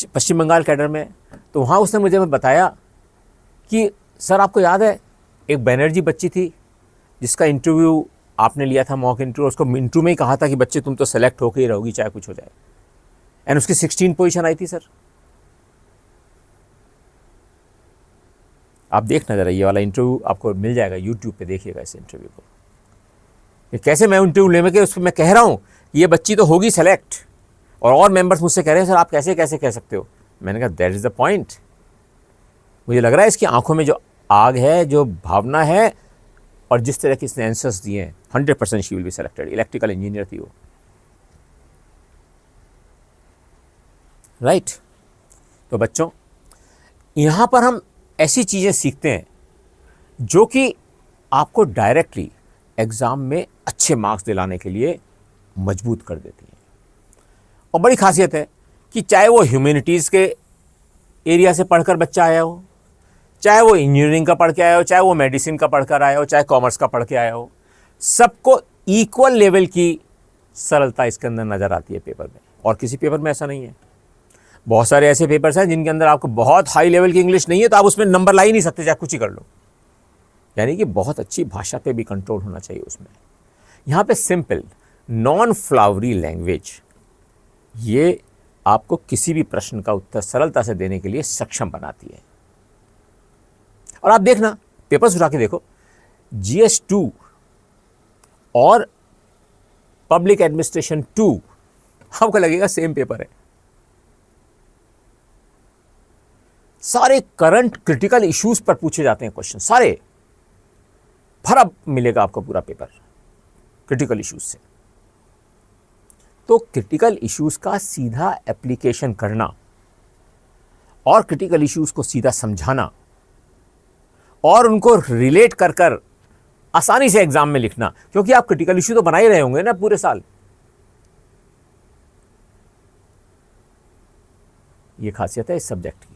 पश्चिम बंगाल कैडर में। तो वहाँ उसने मुझे बताया कि सर आपको याद है एक बैनर्जी बच्ची थी जिसका इंटरव्यू आपने लिया था, मॉक इंटरव्यू, उसको इंटरव्यू में ही कहा था कि बच्चे तुम तो सेलेक्ट होकर ही रहोगी चाहे कुछ हो जाए, एंड उसकी 16 पोजीशन आई थी सर। आप देखना जरा, ये वाला इंटरव्यू आपको मिल जाएगा, यूट्यूब पे देखिएगा इस इंटरव्यू को, कि कैसे मैं इंटरव्यू लेने के उसमें मैं कह रहा हूँ कि ये बच्ची तो होगी सेलेक्ट, और मेंबर्स मुझसे कह रहे हैं सर आप कैसे कैसे कह सकते हो। मैंने कहा दैट इज़ द पॉइंट। मुझे लग रहा है इसकी आंखों में जो आग है, जो भावना है, और जिस तरह की इसने आंसर्स दिए हैं, 100% she will be selected. Electrical engineer थी वो, राइट। तो बच्चों यहाँ पर हम ऐसी चीज़ें सीखते हैं जो कि आपको डायरेक्टली एग्ज़ाम में अच्छे मार्क्स दिलाने के लिए मजबूत कर देती हैं। और बड़ी खासियत है कि चाहे वो ह्यूमैनिटीज़ के एरिया से पढ़कर बच्चा आया हो, चाहे वो इंजीनियरिंग का पढ़ के आया हो, चाहे वो मेडिसिन का पढ़कर आया हो, चाहे कॉमर्स का पढ़ के आया हो, सबको इक्वल लेवल की सरलता इसके अंदर नज़र आती है पेपर में। और किसी पेपर में ऐसा नहीं है। बहुत सारे ऐसे पेपर्स हैं जिनके अंदर आपको बहुत हाई लेवल की इंग्लिश नहीं है तो आप उसमें नंबर ला ही नहीं सकते, चाहे कुछ ही कर लो। यानी कि बहुत अच्छी भाषा पे भी कंट्रोल होना चाहिए उसमें। यहाँ पे सिंपल नॉन फ्लावरी लैंग्वेज, ये आपको किसी भी प्रश्न का उत्तर सरलता से देने के लिए सक्षम बनाती है। और आप देखना, पेपर्स उठा के देखो, GS 2 और पब्लिक एडमिनिस्ट्रेशन 2 आपको लगेगा सेम पेपर है। सारे करंट क्रिटिकल इश्यूज पर पूछे जाते हैं क्वेश्चन, सारे भरा मिलेगा आपको पूरा पेपर क्रिटिकल इश्यूज से। तो क्रिटिकल इश्यूज का सीधा एप्लीकेशन करना और क्रिटिकल इश्यूज को सीधा समझाना और उनको रिलेट कर कर आसानी से एग्जाम में लिखना, क्योंकि आप क्रिटिकल इश्यू तो बना ही रहे होंगे ना पूरे साल। ये खासियत है इस सब्जेक्ट की।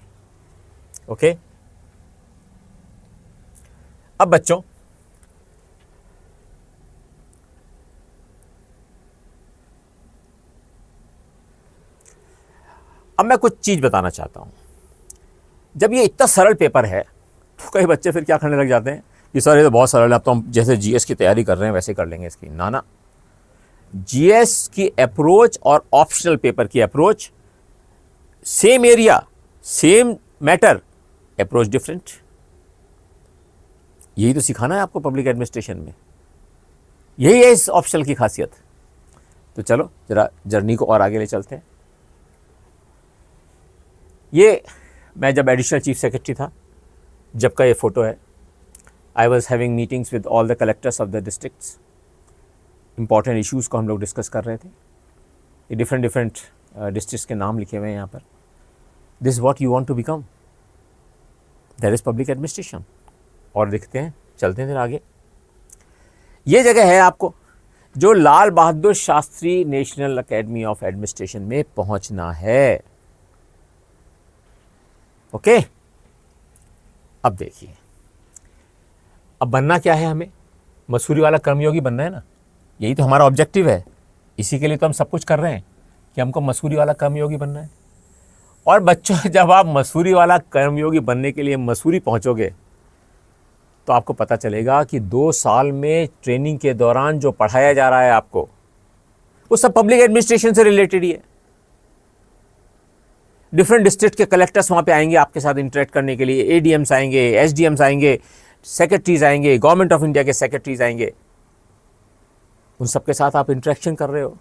ओके, अब बच्चों अब मैं कुछ चीज बताना चाहता हूं। जब ये इतना सरल पेपर है तो कई बच्चे फिर क्या करने लग जाते हैं कि सर ये तो बहुत सरल है, अब तो हम जैसे जीएस की तैयारी कर रहे हैं वैसे कर लेंगे इसकी। ना ना, जीएस की अप्रोच और ऑप्शनल पेपर की approach, same area same matter, approach different. यही तो सिखाना है आपको पब्लिक एडमिनिस्ट्रेशन में, यही है इस ऑप्शनल की खासियत। तो चलो जरा जर्नी को और आगे ले चलते हैं। ये मैं जब एडिशनल चीफ सेक्रेटरी था, जब का ये फोटो है। I was having meetings with all the collectors of the districts. Important issues को हम लोग डिस्कस कर रहे थे। ये डिफरेंट डिफरेंट डिस्ट्रिक्ट्स के नाम लिखे हुए हैं यहाँ पर। This what you want to become, that is public administration. और लिखते हैं, चलते हैं फिर आगे। ये जगह है आपको जो Lal Bahadur Shastri National Academy of Administration में पहुंचना है। ओके, अब देखिए, अब बनना क्या है हमें? मसूरी वाला कर्मयोगी बनना है ना, यही तो हमारा ऑब्जेक्टिव है। इसी के लिए तो हम सब कुछ कर रहे हैं कि हमको मसूरी वाला कर्मयोगी बनना है। और बच्चों, जब आप मसूरी वाला कर्मयोगी बनने के लिए मसूरी पहुंचोगे तो आपको पता चलेगा कि 2 साल में ट्रेनिंग के दौरान जो पढ़ाया जा रहा है आपको, वो सब पब्लिक एडमिनिस्ट्रेशन से रिलेटेड ही है। डिफरेंट डिस्ट्रिक्ट के कलेक्टर्स वहाँ पे आएंगे आपके साथ इंटरेक्ट करने के लिए। एडीएम्स आएंगे, एसडीएम्स आएंगे, सेक्रेटरीज आएंगे, गवर्नमेंट ऑफ इंडिया के सेक्रेटरीज आएंगे। उन सबके साथ आप इंटरेक्शन कर रहे हो,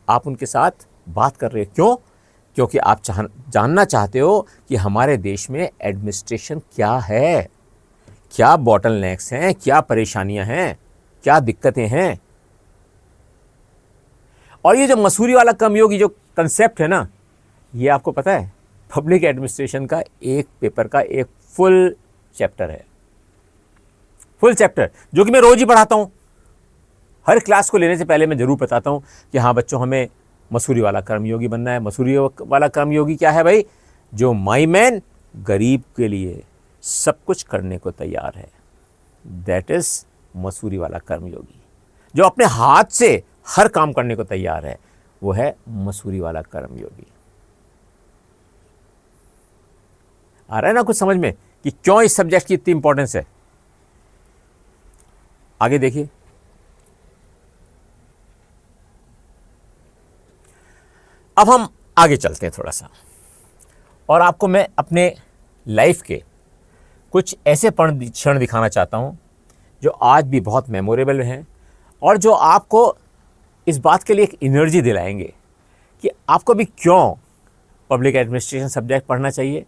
आप उनके साथ बात कर रहे हो। क्यों? क्योंकि आप जानना चाहते हो कि हमारे देश में एडमिनिस्ट्रेशन क्या है, क्या बॉटलनेक्स हैं, क्या परेशानियां हैं, क्या दिक्कतें हैं। और ये जो मसूरी वाला कर्मयोगी जो कंसेप्ट है ना, ये आपको पता है पब्लिक एडमिनिस्ट्रेशन का एक पेपर का एक फुल चैप्टर है। फुल चैप्टर जो कि मैं रोज ही पढ़ाता हूं। हर क्लास को लेने से पहले मैं जरूर बताता हूं कि हाँ बच्चों, हमें मसूरी वाला कर्मयोगी बनना है। मसूरी वाला कर्मयोगी क्या है भाई? जो माई मैन, गरीब के लिए सब कुछ करने को तैयार है। दैट इज मसूरी वाला कर्मयोगी। जो अपने हाथ से हर काम करने को तैयार है, वो है मसूरी वाला कर्मयोगी। आ रहा है ना कुछ समझ में कि क्यों इस सब्जेक्ट की इतनी इंपॉर्टेंस है? आगे देखिए, अब हम आगे चलते हैं थोड़ा सा, और आपको मैं अपने लाइफ के कुछ ऐसे क्षण दिखाना चाहता हूं जो आज भी बहुत मेमोरेबल हैं और जो आपको इस बात के लिए एक एनर्जी दिलाएंगे कि आपको भी क्यों पब्लिक एडमिनिस्ट्रेशन सब्जेक्ट पढ़ना चाहिए,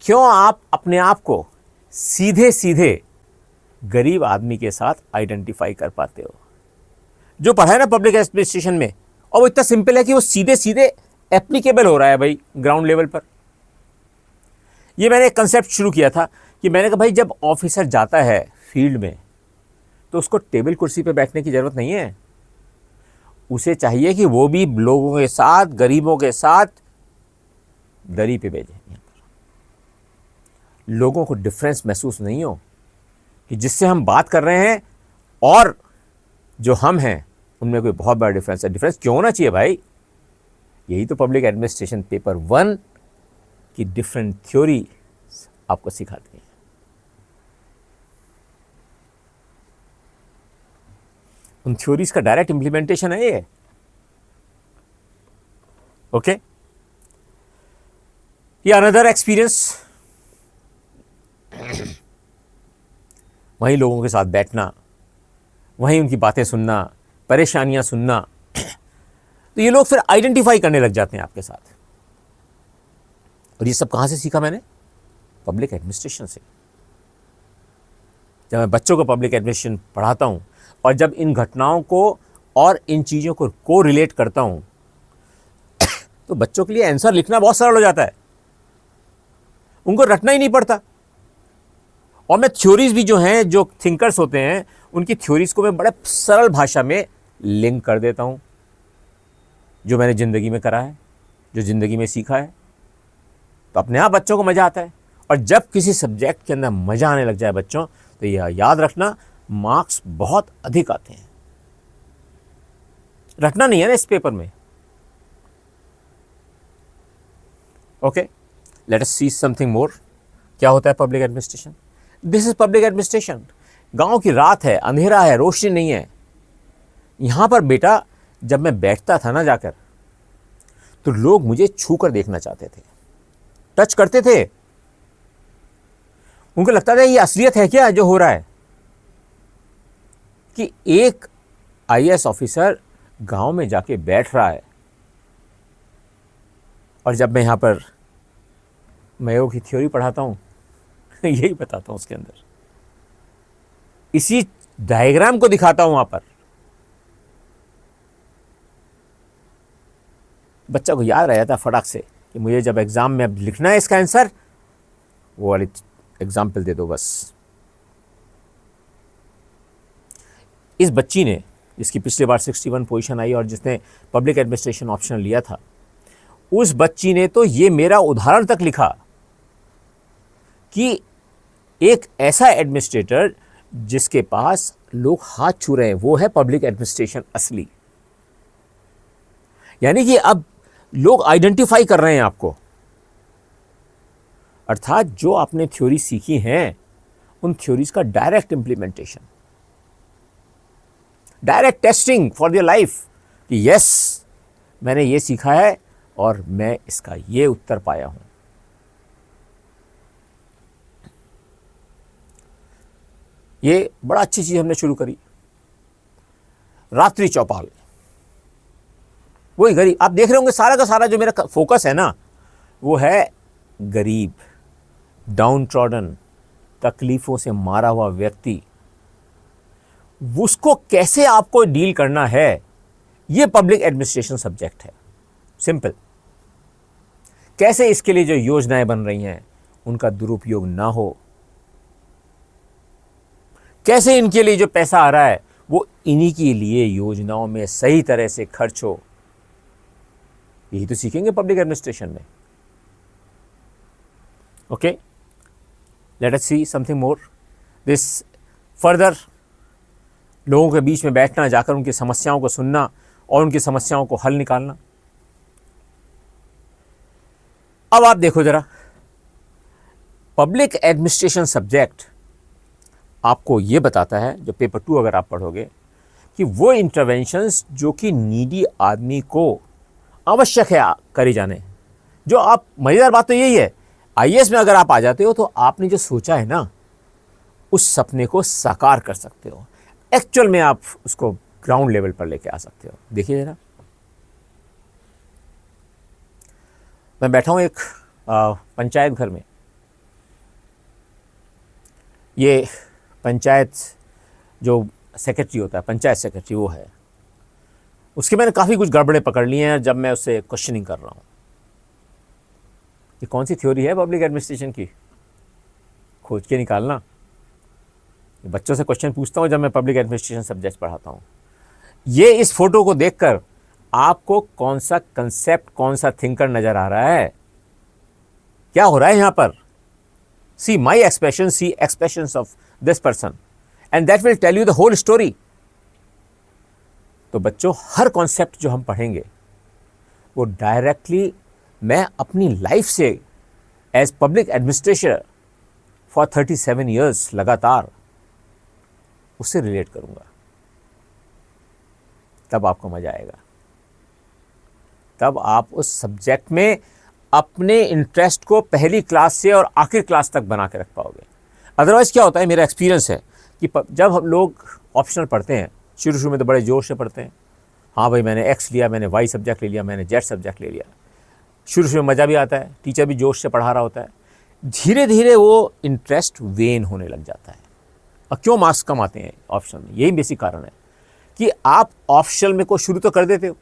क्यों आप अपने आप को सीधे सीधे गरीब आदमी के साथ आइडेंटिफाई कर पाते हो। जो पढ़ा है ना पब्लिक एडमिनिस्ट्रेशन में, और वो इतना सिंपल है कि वो सीधे सीधे एप्लीकेबल हो रहा है भाई ग्राउंड लेवल पर। ये मैंने एक कंसेप्ट शुरू किया था कि मैंने कहा भाई, जब ऑफिसर जाता है फील्ड में तो उसको टेबल कुर्सी पे बैठने की ज़रूरत नहीं है। उसे चाहिए कि वो भी लोगों के साथ, गरीबों के साथ दरी पे बैठे, लोगों को डिफरेंस महसूस नहीं हो कि जिससे हम बात कर रहे हैं और जो हम हैं उनमें कोई बहुत बड़ा डिफरेंस है। डिफरेंस क्यों होना चाहिए भाई? यही तो पब्लिक एडमिनिस्ट्रेशन पेपर 1 की डिफरेंट थ्योरी आपको सिखाती है। उन थ्योरीज का डायरेक्ट इंप्लीमेंटेशन है ये। ओके, ये अनदर एक्सपीरियंस, वहीं लोगों के साथ बैठना, वहीं उनकी बातें सुनना, परेशानियां सुनना, तो ये लोग फिर आइडेंटिफाई करने लग जाते हैं आपके साथ। और ये सब कहां से सीखा मैंने? पब्लिक एडमिनिस्ट्रेशन से। जब मैं बच्चों को पब्लिक एडमिनिस्ट्रेशन पढ़ाता हूं और जब इन घटनाओं को और इन चीज़ों को रिलेट करता हूं तो बच्चों के लिए आंसर लिखना बहुत सरल हो जाता है, उनको रटना ही नहीं पड़ता। और मैं थ्योरीज भी जो हैं, जो थिंकर्स होते हैं, उनकी थ्योरीज को मैं बड़े सरल भाषा में लिंक कर देता हूं, जो मैंने ज़िंदगी में करा है, जो ज़िंदगी में सीखा है। तो अपने आप बच्चों को मज़ा आता है। और जब किसी सब्जेक्ट के अंदर मज़ा आने लग जाए बच्चों, तो यह याद रखना, मार्क्स बहुत अधिक आते हैं। रटना नहीं है ना इस पेपर में। Okay, let us see something more. क्या होता है public administration? This is public administration. गांव की रात है, अंधेरा है, रोशनी नहीं है। यहां पर बेटा जब मैं बैठता था ना जाकर, तो लोग मुझे छू कर देखना चाहते थे, टच करते थे। उनको लगता था ये असलियत है क्या जो हो रहा है, कि एक आईएएस ऑफिसर गांव में जाके बैठ रहा है। और जब मैं यहां पर मेयो की थ्योरी पढ़ाता हूं यही बताता हूं उसके अंदर, इसी डायग्राम को दिखाता हूं वहां पर। बच्चा को याद रह जाता फटाक से कि मुझे जब एग्जाम में अब लिखना है इसका आंसर, वो वाली एग्जाम्पल दे दो बस। इस बच्ची ने, जिसकी पिछले बार 61 पोजीशन आई और जिसने पब्लिक एडमिनिस्ट्रेशन ऑप्शन लिया था, उस बच्ची ने तो ये मेरा उदाहरण तक लिखा कि एक ऐसा एडमिनिस्ट्रेटर जिसके पास लोग हाथ छू रहे हैं, वो है पब्लिक एडमिनिस्ट्रेशन असली। यानी कि अब लोग आइडेंटिफाई कर रहे हैं आपको, अर्थात जो आपने थ्योरी सीखी हैं उन थ्योरीज का direct implementation, direct testing for your life कि यस मैंने ये सीखा है और मैं इसका ये उत्तर पाया हूं। ये बड़ा अच्छी चीज हमने शुरू करी, रात्रि चौपाल। वही गरीब, आप देख रहे होंगे सारा का सारा जो मेरा फोकस है ना, वो है गरीब, डाउन ट्रॉडन, तकलीफों से मारा हुआ व्यक्ति। उसको कैसे आपको डील करना है, ये पब्लिक एडमिनिस्ट्रेशन सब्जेक्ट है। सिंपल। कैसे इसके लिए जो योजनाएं बन रही हैं उनका दुरुपयोग ना हो, कैसे इनके लिए जो पैसा आ रहा है वो इन्हीं के लिए योजनाओं में सही तरह से खर्च हो, यही तो सीखेंगे पब्लिक एडमिनिस्ट्रेशन में। Okay, let us see something more this further. लोगों के बीच में बैठना, जाकर उनकी समस्याओं को सुनना और उनकी समस्याओं को हल निकालना। अब आप देखो जरा, पब्लिक एडमिनिस्ट्रेशन सब्जेक्ट आपको यह बताता है, जो पेपर 2 अगर आप पढ़ोगे, कि वो इंटरवेंशंस जो कि नीडी आदमी को आवश्यक है करे जाने। जो आप, मजेदार बात तो यही है, आईएएस में अगर आप आ जाते हो तो आपने जो सोचा है ना, उस सपने को साकार कर सकते हो, एक्चुअल में आप उसको ग्राउंड लेवल पर लेके आ सकते हो। देखिए जरा, मैं बैठा हूं एक पंचायत घर में। ये पंचायत जो सेक्रेटरी होता है, पंचायत सेक्रेटरी वो है, उसके मैंने काफ़ी कुछ गड़बड़े पकड़ लिए हैं जब मैं उससे क्वेश्चनिंग कर रहा हूँ। ये कौन सी थ्योरी है पब्लिक एडमिनिस्ट्रेशन की, खोज के निकालना। बच्चों से क्वेश्चन पूछता हूँ जब मैं पब्लिक एडमिनिस्ट्रेशन सब्जेक्ट पढ़ाता हूँ। ये इस फोटो को देखकर आपको कौन सा कंसेप्ट, कौन सा थिंकर नजर आ रहा है, क्या हो रहा है यहाँ पर? See my expression, see expressions of this person and that will tell you the whole story. तो बच्चों, हर कॉन्सेप्ट जो हम पढ़ेंगे वो डायरेक्टली मैं अपनी लाइफ से as public administrator for 37 years लगातार उससे रिलेट करूंगा। तब आपको मजा आएगा, तब आप उस सब्जेक्ट में अपने इंटरेस्ट को पहली क्लास से और आखिरी क्लास तक बना के रख पाओगे। अदरवाइज क्या होता है, मेरा एक्सपीरियंस है कि जब हम लोग ऑप्शनल पढ़ते हैं, शुरू में तो बड़े जोर से पढ़ते हैं, हाँ भाई मैंने एक्स लिया, मैंने वाई सब्जेक्ट ले लिया, मैंने जेड सब्जेक्ट ले लिया। शुरू में मज़ा भी आता है, टीचर भी जोश से पढ़ा रहा होता है। धीरे धीरे वो इंटरेस्ट वेन होने लग जाता है। और क्यों मार्क्स कम आते हैं ऑप्शनल में? यही बेसिक कारण है कि आप ऑप्शनल में को शुरू तो कर देते हो,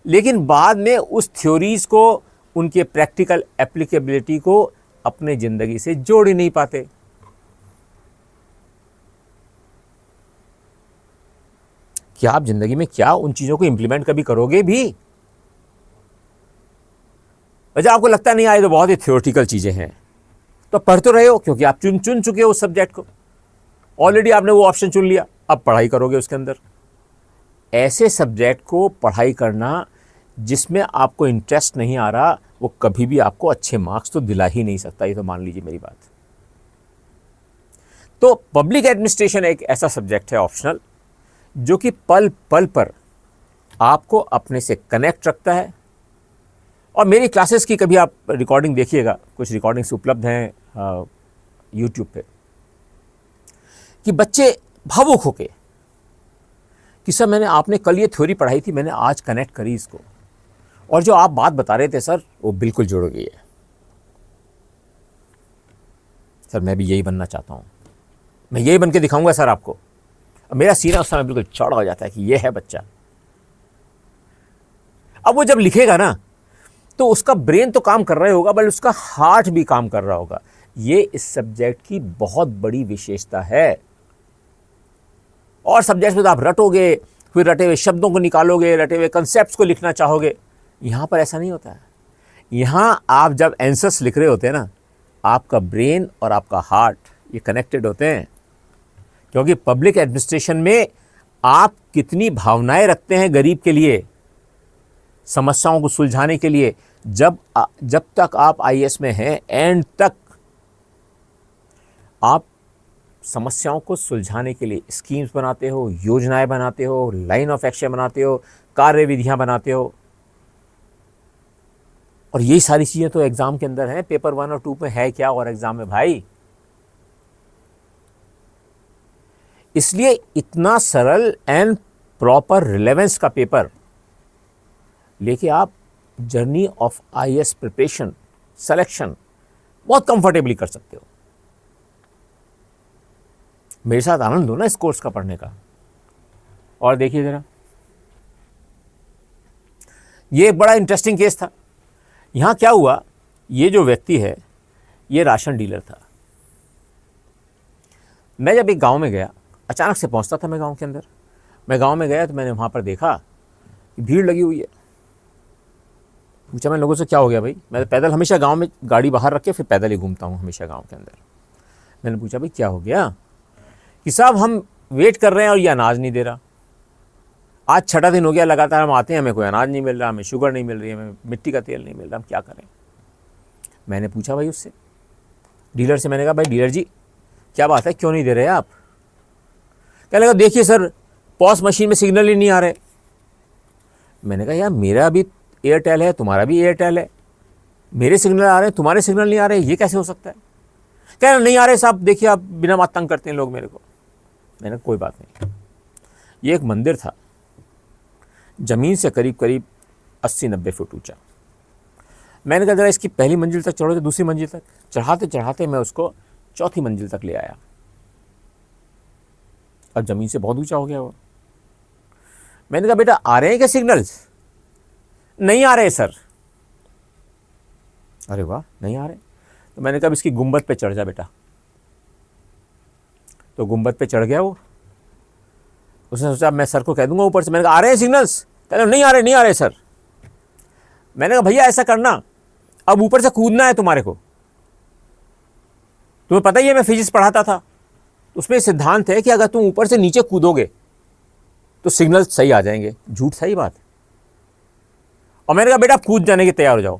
लेकिन बाद में उस थ्योरीज को, उनके प्रैक्टिकल एप्लीकेबिलिटी को अपने ज़िंदगी से जोड़ ही नहीं पाते। क्या आप ज़िंदगी में क्या उन चीज़ों को इंप्लीमेंट कभी करोगे भी? वजह आपको लगता नहीं, आए तो बहुत ही थ्योरेटिकल चीज़ें हैं, तो पढ़ तो रहे हो क्योंकि आप चुन चुके हो उस सब्जेक्ट को, ऑलरेडी आपने वो ऑप्शन चुन लिया, अब पढ़ाई करोगे उसके अंदर। ऐसे सब्जेक्ट को पढ़ाई करना जिसमें आपको इंटरेस्ट नहीं आ रहा, वो कभी भी आपको अच्छे मार्क्स तो दिला ही नहीं सकता। ये तो मान लीजिए मेरी बात। तो पब्लिक एडमिनिस्ट्रेशन एक ऐसा सब्जेक्ट है ऑप्शनल जो कि पल पल पर आपको अपने से कनेक्ट रखता है। और मेरी क्लासेस की कभी आप रिकॉर्डिंग देखिएगा, कुछ रिकॉर्डिंग्स उपलब्ध हैं यूट्यूब पे, कि बच्चे भावुक होके कि सर मैंने आपने कल ये थ्योरी पढ़ाई थी, मैंने आज कनेक्ट करी इसको, और जो आप बात बता रहे थे सर वो बिल्कुल जुड़ गई है। सर मैं भी यही बनना चाहता हूँ, मैं यही बन के दिखाऊंगा सर आपको। अब मेरा सीना उस समय बिल्कुल चौड़ा हो जाता है कि ये है बच्चा। अब वो जब लिखेगा ना तो उसका ब्रेन तो काम कर रहा ही होगा, बल्कि उसका हार्ट भी काम कर रहा होगा। ये इस सब्जेक्ट की बहुत बड़ी विशेषता है। और सब्जेक्ट में तो आप रटोगे, फिर रटे हुए शब्दों को निकालोगे, रटे हुए कंसेप्ट्स को लिखना चाहोगे। यहां पर ऐसा नहीं होता है। यहां आप जब आंसर्स लिख रहे होते हैं ना, आपका ब्रेन और आपका हार्ट ये कनेक्टेड होते हैं, क्योंकि पब्लिक एडमिनिस्ट्रेशन में आप कितनी भावनाएं रखते हैं गरीब के लिए, समस्याओं को सुलझाने के लिए। जब तक आप आईएएस में हैं, एंड तक आप समस्याओं को सुलझाने के लिए स्कीम्स बनाते हो, योजनाएं बनाते हो, लाइन ऑफ एक्शन बनाते हो, कार्य विधियां बनाते हो। और यही सारी चीजें तो एग्जाम के अंदर हैं। पेपर 1 और 2 में है क्या और एग्जाम में भाई। इसलिए इतना सरल एंड प्रॉपर रिलेवेंस का पेपर लेके आप journey of IAS preparation selection बहुत कंफर्टेबली कर सकते हो। मेरे साथ आनंद लो ना इस कोर्स का पढ़ने का। और देखिए जरा, ये एक बड़ा इंटरेस्टिंग केस था। यहां क्या हुआ, ये जो व्यक्ति है ये राशन डीलर था। मैं जब एक गांव में गया, अचानक से पहुंचता था मैं गांव के अंदर। मैं गांव में गया तो मैंने वहां पर देखा कि भीड़ लगी हुई है। पूछा मैं लोगों से क्या हो गया भाई। मैं पैदल हमेशा गांव में गाड़ी बाहर रख के फिर पैदल ही घूमता हूँ हमेशा गांव के अंदर। मैंने पूछा भाई क्या हो गया, कि साहब हम वेट कर रहे हैं और ये अनाज नहीं दे रहा। आज 6ठा दिन हो गया लगातार हम आते हैं, हमें कोई अनाज नहीं मिल रहा, हमें शुगर नहीं मिल रही है, हमें मिट्टी का तेल नहीं मिल रहा, हम क्या करें। मैंने पूछा भाई उससे, डीलर से, मैंने कहा भाई डीलर जी क्या बात है, क्यों नहीं दे रहे आप। कहने लगा देखिए सर पॉस मशीन में सिग्नल ही नहीं आ रहे। मैंने कहा यार मेरा भी एयरटेल है, तुम्हारा भी एयरटेल है, मेरे सिग्नल आ रहे हैं, तुम्हारे सिग्नल नहीं आ रहे, ये कैसे हो सकता है। कह रहे नहीं आ रहे साहब, देखिए आप बिना बात तंग करते हैं लोग मेरे को। मैंने कोई बात नहीं। ये एक मंदिर था, जमीन से करीब करीब 80-90 फुट ऊंचा। मैंने कहा जरा इसकी पहली मंजिल तक चढ़ो, तो दूसरी मंजिल तक चढ़ाते चढ़ाते मैं उसको चौथी मंजिल तक ले आया। अब जमीन से बहुत ऊंचा हो गया वो। मैंने कहा बेटा आ रहे हैं क्या सिग्नल्स। नहीं आ रहे सर। अरे वाह नहीं आ रहे। तो मैंने कहा इसकी गुंबद पे चढ़ जा बेटा। तो गुंबद पे चढ़ गया वो। उसने सोचा मैं सर को कह दूंगा ऊपर से। मैंने कहा आ रहे हैं सिग्नल्स। कहते नहीं आ रहे सर। मैंने कहा भैया ऐसा करना, अब ऊपर से कूदना है तुम्हारे को। तुम्हें पता ही है मैं फिजिक्स पढ़ाता था, उसमें सिद्धांत है कि अगर तुम ऊपर से नीचे कूदोगे तो सिग्नल सही आ जाएंगे। झूठ सही बात। और मैंने कहा बेटा कूद जाने के तैयार हो जाओ,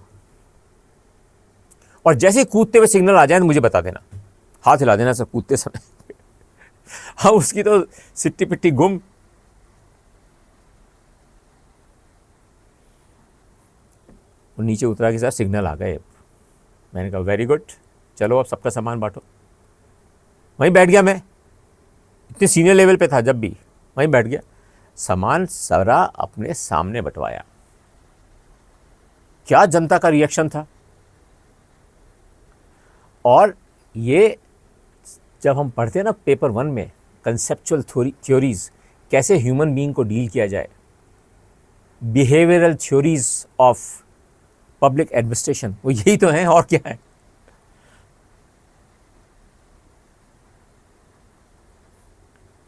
और जैसे ही कूदते हुए सिग्नल आ जाए तो मुझे बता देना, हाथ हिला देना सर कूदते समय। हाँ उसकी तो सिट्टी पिट्टी गुम। और नीचे उतरा के साथ सिग्नल आ गए। मैंने कहा वेरी गुड, चलो अब सबका सामान बांटो। वहीं बैठ गया मैं, इतने सीनियर लेवल पे था जब भी, वहीं बैठ गया। सामान सारा अपने सामने बंटवाया। क्या जनता का रिएक्शन था। और ये जब हम पढ़ते हैं ना पेपर 1 में कंसेप्चुअल थ्योरीज, कैसे ह्यूमन बीइंग को डील किया जाए, behavioural theories of public administration, वो यही तो है और क्या है।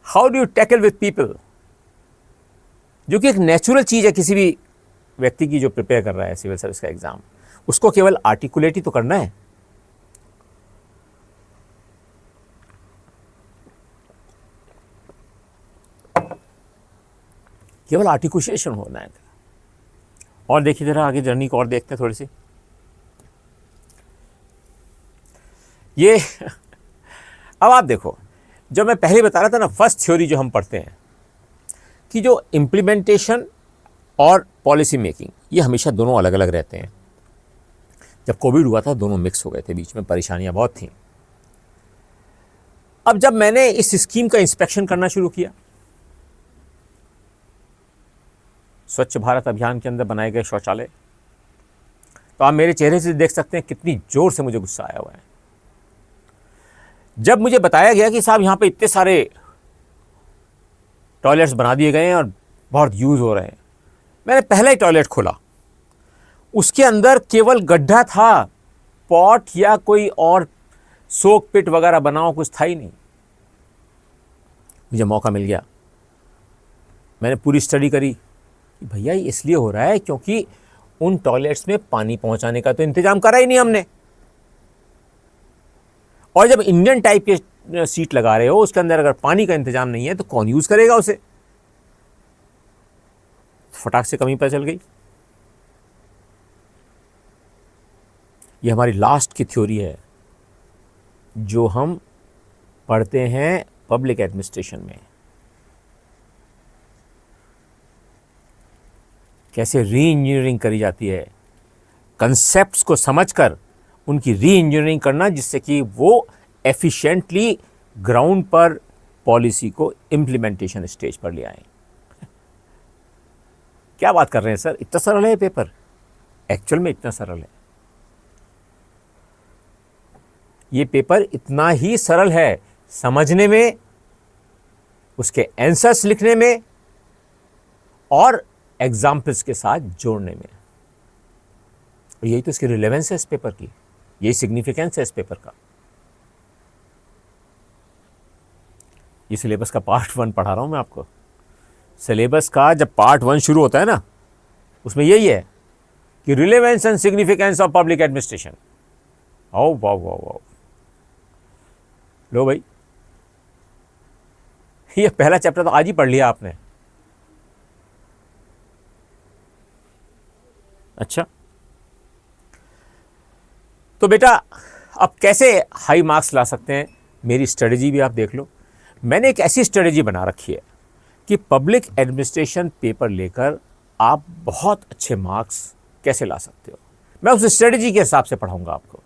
How do you tackle with people, जो कि एक नेचुरल चीज है किसी भी व्यक्ति की जो प्रिपेयर कर रहा है सिविल सर्विस का एग्जाम। उसको केवल आर्टिकुलेट ही तो करना है। केवल आर्टिकुलेशन होना है। और देखिए जरा आगे जर्नी को और देखते हैं थोड़ी सी। ये अब आप देखो, जब मैं पहले बता रहा था ना, फर्स्ट थ्योरी जो हम पढ़ते हैं कि जो इम्प्लीमेंटेशन और पॉलिसी मेकिंग, ये हमेशा दोनों अलग अलग रहते हैं। जब कोविड हुआ था दोनों मिक्स हो गए थे, बीच में परेशानियां बहुत थीं। अब जब मैंने इस स्कीम का इंस्पेक्शन करना शुरू किया, स्वच्छ भारत अभियान के अंदर बनाए गए शौचालय, तो आप मेरे चेहरे से देख सकते हैं कितनी जोर से मुझे गुस्सा आया हुआ है। जब मुझे बताया गया कि साहब यहां पे इतने सारे टॉयलेट्स बना दिए गए हैं और बहुत यूज हो रहे हैं, मैंने पहला ही टॉयलेट खोला, उसके अंदर केवल गड्ढा था, पॉट या कोई और सोक पिट वगैरह बनाओ कुछ था ही नहीं। मुझे मौका मिल गया, मैंने पूरी स्टडी करी कि भैया ये इसलिए हो रहा है क्योंकि उन टॉयलेट्स में पानी पहुंचाने का तो इंतजाम करा ही नहीं हमने। और जब इंडियन टाइप के सीट लगा रहे हो, उसके अंदर अगर पानी का इंतजाम नहीं है तो कौन यूज करेगा उसे? फटाक से कमी पता चल गई। ये हमारी लास्ट की थ्योरी है जो हम पढ़ते हैं पब्लिक एडमिनिस्ट्रेशन में, कैसे री इंजीनियरिंग करी जाती है, कंसेप्ट्स को समझकर उनकी री इंजीनियरिंग करना, जिससे कि वो एफिशिएंटली ग्राउंड पर पॉलिसी को इम्प्लीमेंटेशन स्टेज पर ले आए। क्या बात कर रहे हैं सर, इतना सरल है पेपर? एक्चुअल में इतना सरल है। ये पेपर इतना ही सरल है समझने में, उसके आंसर्स लिखने में और एग्जाम्पल्स के साथ जोड़ने में। और यही तो इसकी रिलेवेंस है इस पेपर की, यही सिग्निफिकेंस है इस पेपर का। ये सिलेबस का पार्ट 1 पढ़ा रहा हूं मैं आपको। सिलेबस का जब पार्ट 1 शुरू होता है ना, उसमें यही है कि relevance and significance of public administration. आओ वाओ वाओ वाओ, लो भाई, ये पहला चैप्टर तो आज ही पढ़ लिया आपने। अच्छा, तो बेटा अब कैसे हाई मार्क्स ला सकते हैं, मेरी स्ट्रेटजी भी आप देख लो। मैंने एक ऐसी स्ट्रेटजी बना रखी है कि पब्लिक एडमिनिस्ट्रेशन पेपर लेकर आप बहुत अच्छे मार्क्स कैसे ला सकते हो, मैं उस स्ट्रेटजी के हिसाब से पढ़ाऊंगा आपको।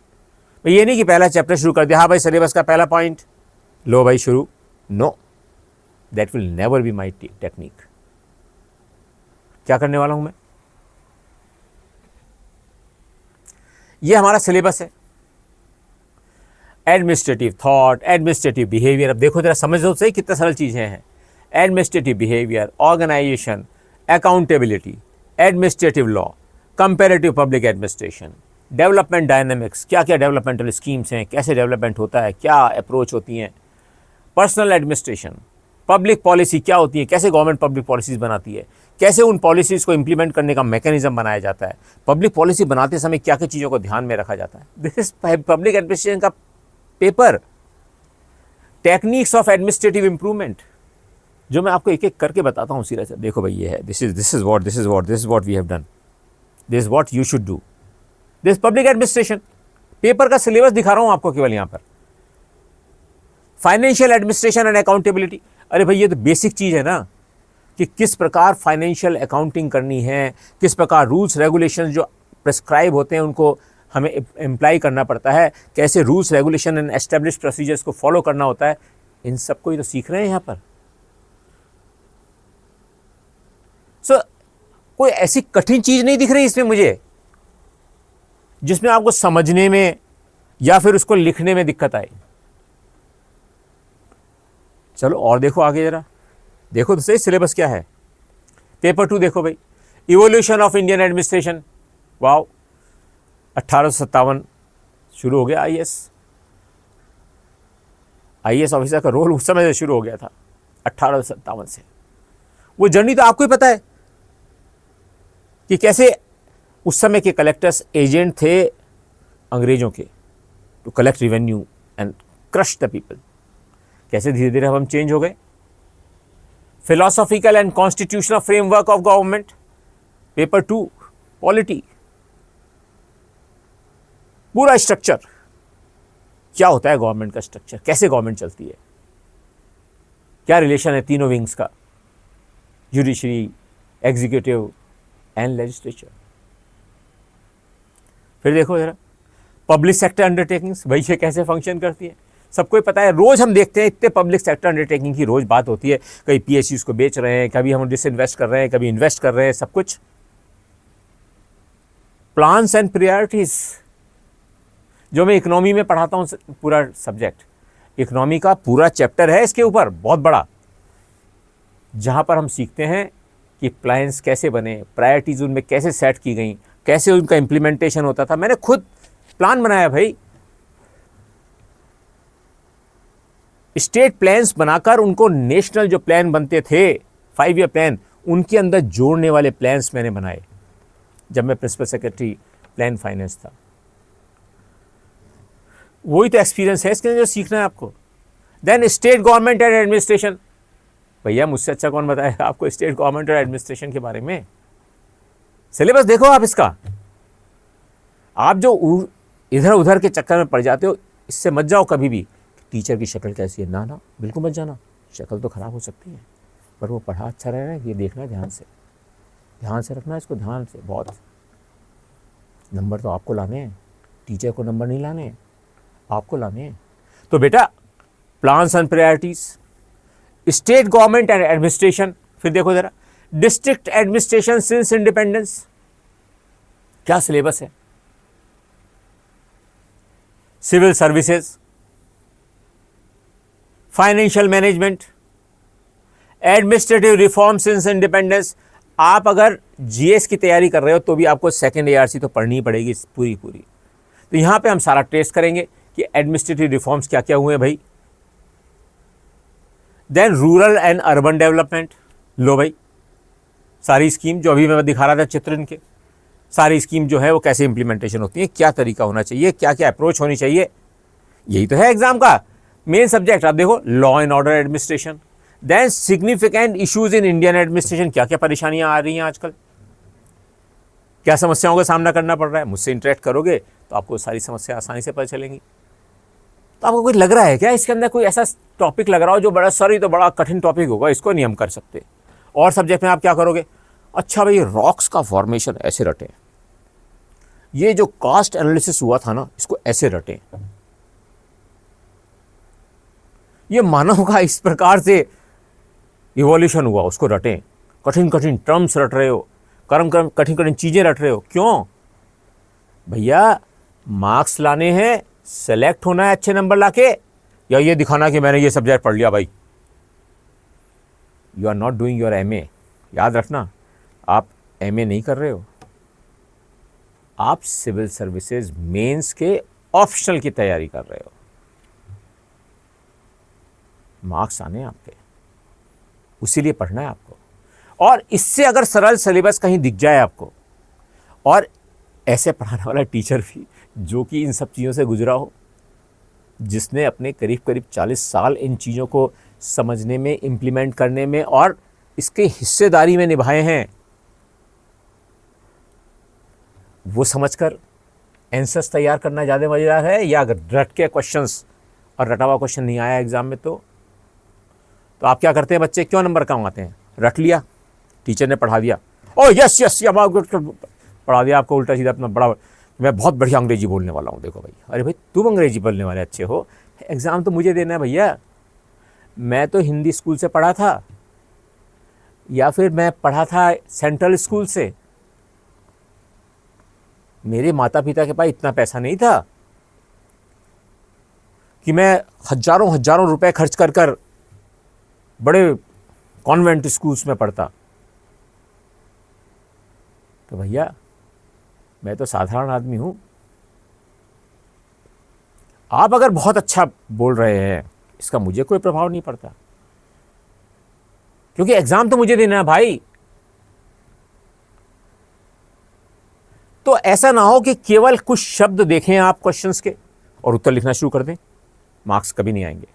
मैं ये नहीं कि पहला चैप्टर शुरू कर दिया, हाँ भाई सिलेबस का पहला पॉइंट लो भाई शुरू, no, that will never be my technique. क्या करने वाला हूं मैं, ये हमारा सिलेबस है, एडमिनिस्ट्रेटिव थॉट, एडमिनिस्ट्रेटिव बिहेवियर। अब देखो जरा समझ लो सही कितना सरल चीजें हैं। Administrative behaviour, organisation, accountability, administrative law, comparative public administration, development dynamics, क्या क्या डेवलपमेंटल स्कीम्स हैं, कैसे डेवलपमेंट होता है, क्या अप्रोच होती हैं, पर्सनल एडमिनिस्ट्रेशन, पब्लिक पॉलिसी क्या होती है, कैसे गवर्नमेंट पब्लिक पॉलिसीज बनाती है, कैसे उन पॉलिसीज़ को इंप्लीमेंट करने का मैकेनिज्म बनाया जाता है, पब्लिक पॉलिसी बनाते समय क्या क्या चीज़ों को ध्यान में रखा जाता है। दिस इज पब्लिक एडमिनिस्ट्रेशन का paper, techniques of administrative improvement, जो मैं आपको एक एक करके बताता हूँ सीरियस। देखो भाई ये है, this is what we have done, this is what you should do, this public administration. Paper का सिलेबस दिखा रहा हूँ आपको केवल यहाँ पर। फाइनेंशियल एडमिनिस्ट्रेशन एंड अकाउंटेबिलिटी, अरे भाई ये तो बेसिक चीज़ है ना, कि किस प्रकार फाइनेंशियल अकाउंटिंग करनी है, किस प्रकार रूल्स रेगुलेशंस जो प्रिस्क्राइब होते हैं उनको हमें इम्प्लाई करना पड़ता है, कैसे rules regulation and establish procedures को फॉलो करना होता है, इन सबको ही तो सीख रहे हैं यहाँ पर। कोई ऐसी कठिन चीज़ नहीं दिख रही इसमें मुझे जिसमें आपको समझने में या फिर उसको लिखने में दिक्कत आए। चलो और देखो आगे जरा, देखो तो सही सिलेबस क्या है। पेपर 2 देखो भाई, evolution of Indian administration, wow, 1857 शुरू हो गया आईएएस ऑफिसर का रोल उस समय से शुरू हो गया था, 1857 से। वो जर्नी तो आपको ही पता है कि कैसे उस समय के कलेक्टर्स एजेंट थे अंग्रेजों के, to collect revenue and crush the people. कैसे धीरे धीरे हम चेंज हो गए। Philosophical and constitutional framework of government, paper 2 polity, पूरा स्ट्रक्चर, क्या होता है गवर्नमेंट का स्ट्रक्चर, कैसे गवर्नमेंट चलती है। क्या रिलेशन है तीनों विंग्स का, जुडिशरी, एग्जीक्यूटिव एंड लेजिस्लेचर। फिर देखो जरा पब्लिक सेक्टर अंडरटेकिंग्स, भाई ये कैसे फंक्शन करती है, सबको ही पता है, रोज हम देखते हैं इतने पब्लिक सेक्टर अंडरटेकिंग की रोज बात होती है, कभी पीएसयूज को बेच रहे हैं, कभी हम डिसइन्वेस्ट कर रहे हैं, कभी इन्वेस्ट कर रहे हैं, सब कुछ। प्लान्स एंड प्रायोरिटीज, जो मैं इकोनॉमी में पढ़ाता हूँ, पूरा सब्जेक्ट इकोनॉमी का पूरा चैप्टर है इसके ऊपर बहुत बड़ा, जहाँ पर हम सीखते हैं कि प्लान्स कैसे बने, प्रायोरिटीज उनमें कैसे सेट की गई, कैसे उनका इम्प्लीमेंटेशन होता था। मैंने खुद प्लान बनाया भाई, स्टेट प्लान्स बनाकर उनको नेशनल जो प्लान बनते थे 5 ईयर प्लान, उनके अंदर जोड़ने वाले प्लान्स मैंने बनाए जब मैं प्रिंसिपल सेक्रेटरी प्लान फाइनेंस था। वही तो एक्सपीरियंस है इसके अंदर जो सीखना है आपको। Then state government and administration, भैया मुझसे अच्छा कौन बताएगा आपको स्टेट गवर्नमेंट और एडमिनिस्ट्रेशन के बारे में। सिलेबस देखो आप इसका, आप जो इधर उधर के चक्कर में पड़ जाते हो, इससे मत जाओ कभी भी टीचर की शक्ल कैसी है, ना ना बिल्कुल मत जाना, शक्ल तो खराब हो सकती है, पर वो पढ़ा अच्छा रह रहा है ये देखना ध्यान से रखना इसको, ध्यान से। बहुत नंबर तो आपको लाने हैं, टीचर को नंबर नहीं लाने हैं, आपको लाने हैं। तो बेटा plans and priorities, state government and administration, फिर देखो जरा डिस्ट्रिक्ट एडमिनिस्ट्रेशन सिंस इंडिपेंडेंस, क्या सिलेबस है। Civil services, financial management, administrative reform since independence. आप अगर जीएस की तैयारी कर रहे हो तो भी आपको सेकेंड एआरसी तो पढ़नी ही पड़ेगी पूरी। तो यहां पे हम सारा टेस्ट करेंगे कि एडमिनिस्ट्रेटिव रिफॉर्म्स क्या क्या हुए हैं भाई। Then rural and urban development, लो भाई सारी स्कीम जो अभी मैं दिखा रहा था चित्र इनके, सारी स्कीम जो है वो कैसे इंप्लीमेंटेशन होती है, क्या तरीका होना चाहिए, क्या क्या अप्रोच होनी चाहिए, यही तो है एग्जाम का मेन सब्जेक्ट। आप देखो law and order administration, then significant issues in Indian administration, क्या क्या परेशानियां आ रही हैं आजकल, क्या समस्याओं का सामना करना पड़ रहा है। मुझसे इंटरेक्ट करोगे तो आपको सारी समस्या आसानी से पता चलेंगी। तो आपको कुछ लग रहा है क्या इसके अंदर कोई ऐसा टॉपिक लग रहा हो जो बड़ा सॉरी तो बड़ा कठिन टॉपिक होगा, इसको नहीं हम कर सकते। और सब्जेक्ट में आप क्या करोगे, अच्छा भाई रॉक्स का फॉर्मेशन ऐसे रटें, ये जो कास्ट एनालिसिस हुआ था ना इसको ऐसे रटें, ये मानव का इस प्रकार से इवोल्यूशन हुआ उसको रटें। कठिन कठिन टर्म्स रट रहे हो, कठिन कठिन चीजें रट रहे हो, क्यों भैया मार्क्स लाने हैं, सेलेक्ट होना है अच्छे नंबर लाके, या ये दिखाना कि मैंने ये सब्जेक्ट पढ़ लिया भाई। You are not doing your MA, याद रखना आप एमए नहीं कर रहे हो, आप सिविल सर्विसेज मेंस के ऑप्शनल की तैयारी कर रहे हो। मार्क्स आने आपके, उसीलिए पढ़ना है आपको। और इससे अगर सरल सिलेबस कहीं दिख जाए आपको, और ऐसे पढ़ाने वाला टीचर भी जो कि इन सब चीज़ों से गुजरा हो, जिसने अपने करीब करीब 40 साल इन चीज़ों को समझने में, इम्प्लीमेंट करने में और इसके हिस्सेदारी में निभाए हैं, वो समझकर आंसर्स तैयार करना ज़्यादा मज़ेदार है, या अगर रट के क्वेश्चंस और रटा हुआ क्वेश्चन नहीं आया एग्जाम में तो आप क्या करते हैं बच्चे, क्यों नंबर कम आते हैं, रट लिया, टीचर ने पढ़ा दिया, ओ यस यस पढ़ा दिया आपको उल्टा सीधा अपना बड़ा, मैं बहुत बढ़िया अंग्रेजी बोलने वाला हूँ, देखो भाई, अरे भाई तुम अंग्रेजी बोलने वाले अच्छे हो, एग्ज़ाम तो मुझे देना है भैया, मैं तो हिंदी स्कूल से पढ़ा था या फिर मैं पढ़ा था सेंट्रल स्कूल से, मेरे माता पिता के पास इतना पैसा नहीं था कि मैं हजारों रुपए खर्च कर बड़े कॉन्वेंट स्कूल्स में पढ़ता। तो भैया मैं तो साधारण आदमी हूं। आप अगर बहुत अच्छा बोल रहे हैं इसका मुझे कोई प्रभाव नहीं पड़ता, क्योंकि एग्जाम तो मुझे देना है भाई। तो ऐसा ना हो कि केवल कुछ शब्द देखें आप क्वेश्चंस के और उत्तर लिखना शुरू कर दें, मार्क्स कभी नहीं आएंगे।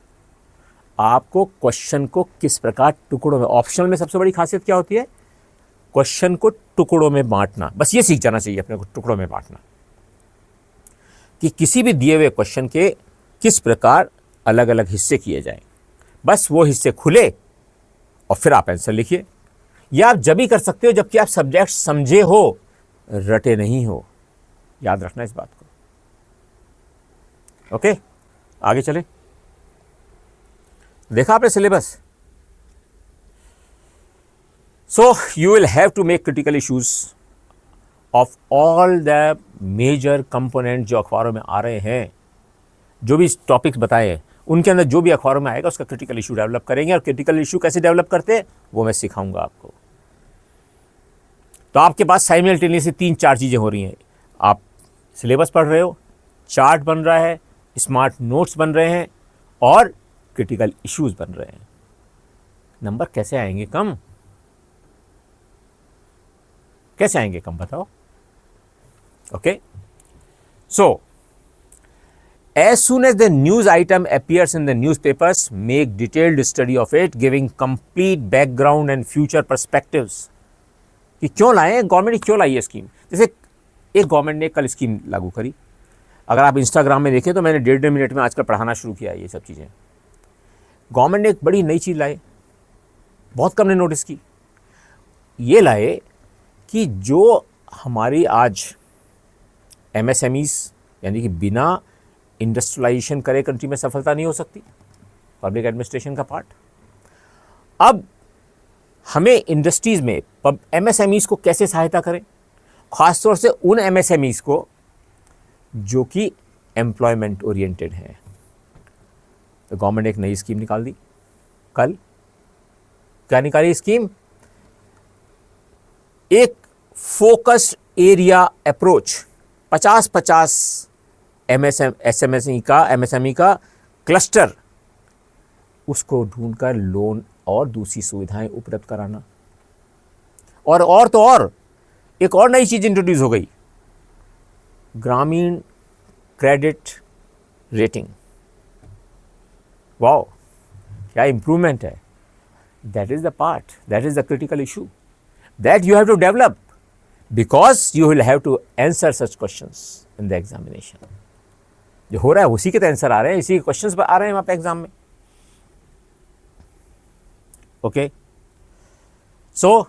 आपको क्वेश्चन को किस प्रकार टुकड़ों में, ऑप्शनल में सबसे बड़ी खासियत क्या होती है, क्वेश्चन को टुकड़ों में बांटना, बस ये सीख जाना चाहिए अपने को, टुकड़ों में बांटना, कि किसी भी दिए हुए क्वेश्चन के किस प्रकार अलग अलग हिस्से किए जाएं, बस वो हिस्से खुले और फिर आप आंसर लिखिए। यह आप जब भी कर सकते हो जबकि आप सब्जेक्ट समझे हो, रटे नहीं हो। याद रखना इस बात को। ओके, आगे चले। देखा आपने syllabus. So you will have to make critical issues of all the major component जो अखबारों में आ रहे हैं, जो भी टॉपिक्स बताए हैं उनके अंदर जो भी अखबारों में आएगा उसका क्रिटिकल इशू डेवलप करेंगे। और क्रिटिकल इशू कैसे डेवलप करते हैं वो मैं सिखाऊंगा आपको। तो आपके पास साइमल्टेनियसली 3-4 चीज़ें हो रही हैं। आप सिलेबस पढ़ रहे हो, चार्ट बन रहा है, स्मार्ट नोट्स बन रहे हैं और क्रिटिकल इश्यूज बन रहे हैं। नंबर कैसे आएंगे कम? कैसे आएंगे कम बताओ? Okay, so as soon as the news item appears in the newspapers, make detailed study of it, giving complete background and future perspectives. कि क्यों लाए, गवर्नमेंट क्यों लाई है स्कीम। जैसे एक गवर्नमेंट ने कल स्कीम लागू करी, अगर आप इंस्टाग्राम में देखें तो मैंने 1.5 मिनट में आजकल पढ़ाना शुरू किया है ये सब चीज़ें। गवर्नमेंट ने एक बड़ी नई चीज़ लाई, बहुत कम ने नोटिस की। ये लाए कि जो हमारी आज MSMEs यानी कि बिना इंडस्ट्रियलाइजेशन करे कंट्री में सफलता नहीं हो सकती, पब्लिक एडमिनिस्ट्रेशन का पार्ट। अब हमें इंडस्ट्रीज में MSMEs को कैसे सहायता करें, खासतौर से उन MSMEs को जो कि एम्प्लॉयमेंट ओरिएंटेड हैं। तो गवर्नमेंट ने एक नई स्कीम निकाल दी कल। क्या निकाली स्कीम? एक फोकस्ड एरिया अप्रोच, 50-50 MSME का क्लस्टर, उसको ढूंढकर लोन और दूसरी सुविधाएं उपलब्ध कराना। और तो और एक और नई चीज इंट्रोड्यूस हो गई, ग्रामीण क्रेडिट रेटिंग। वाओ, क्या इंप्रूवमेंट है। That is the part, that is the critical issue that you have to develop, because you will have to answer such questions in the examination. जो हो रहा है उसी के तो आंसर आ रहे हैं, इसी के क्वेश्चंस आ रहे हैं वहां पे एग्जाम में। Okay, so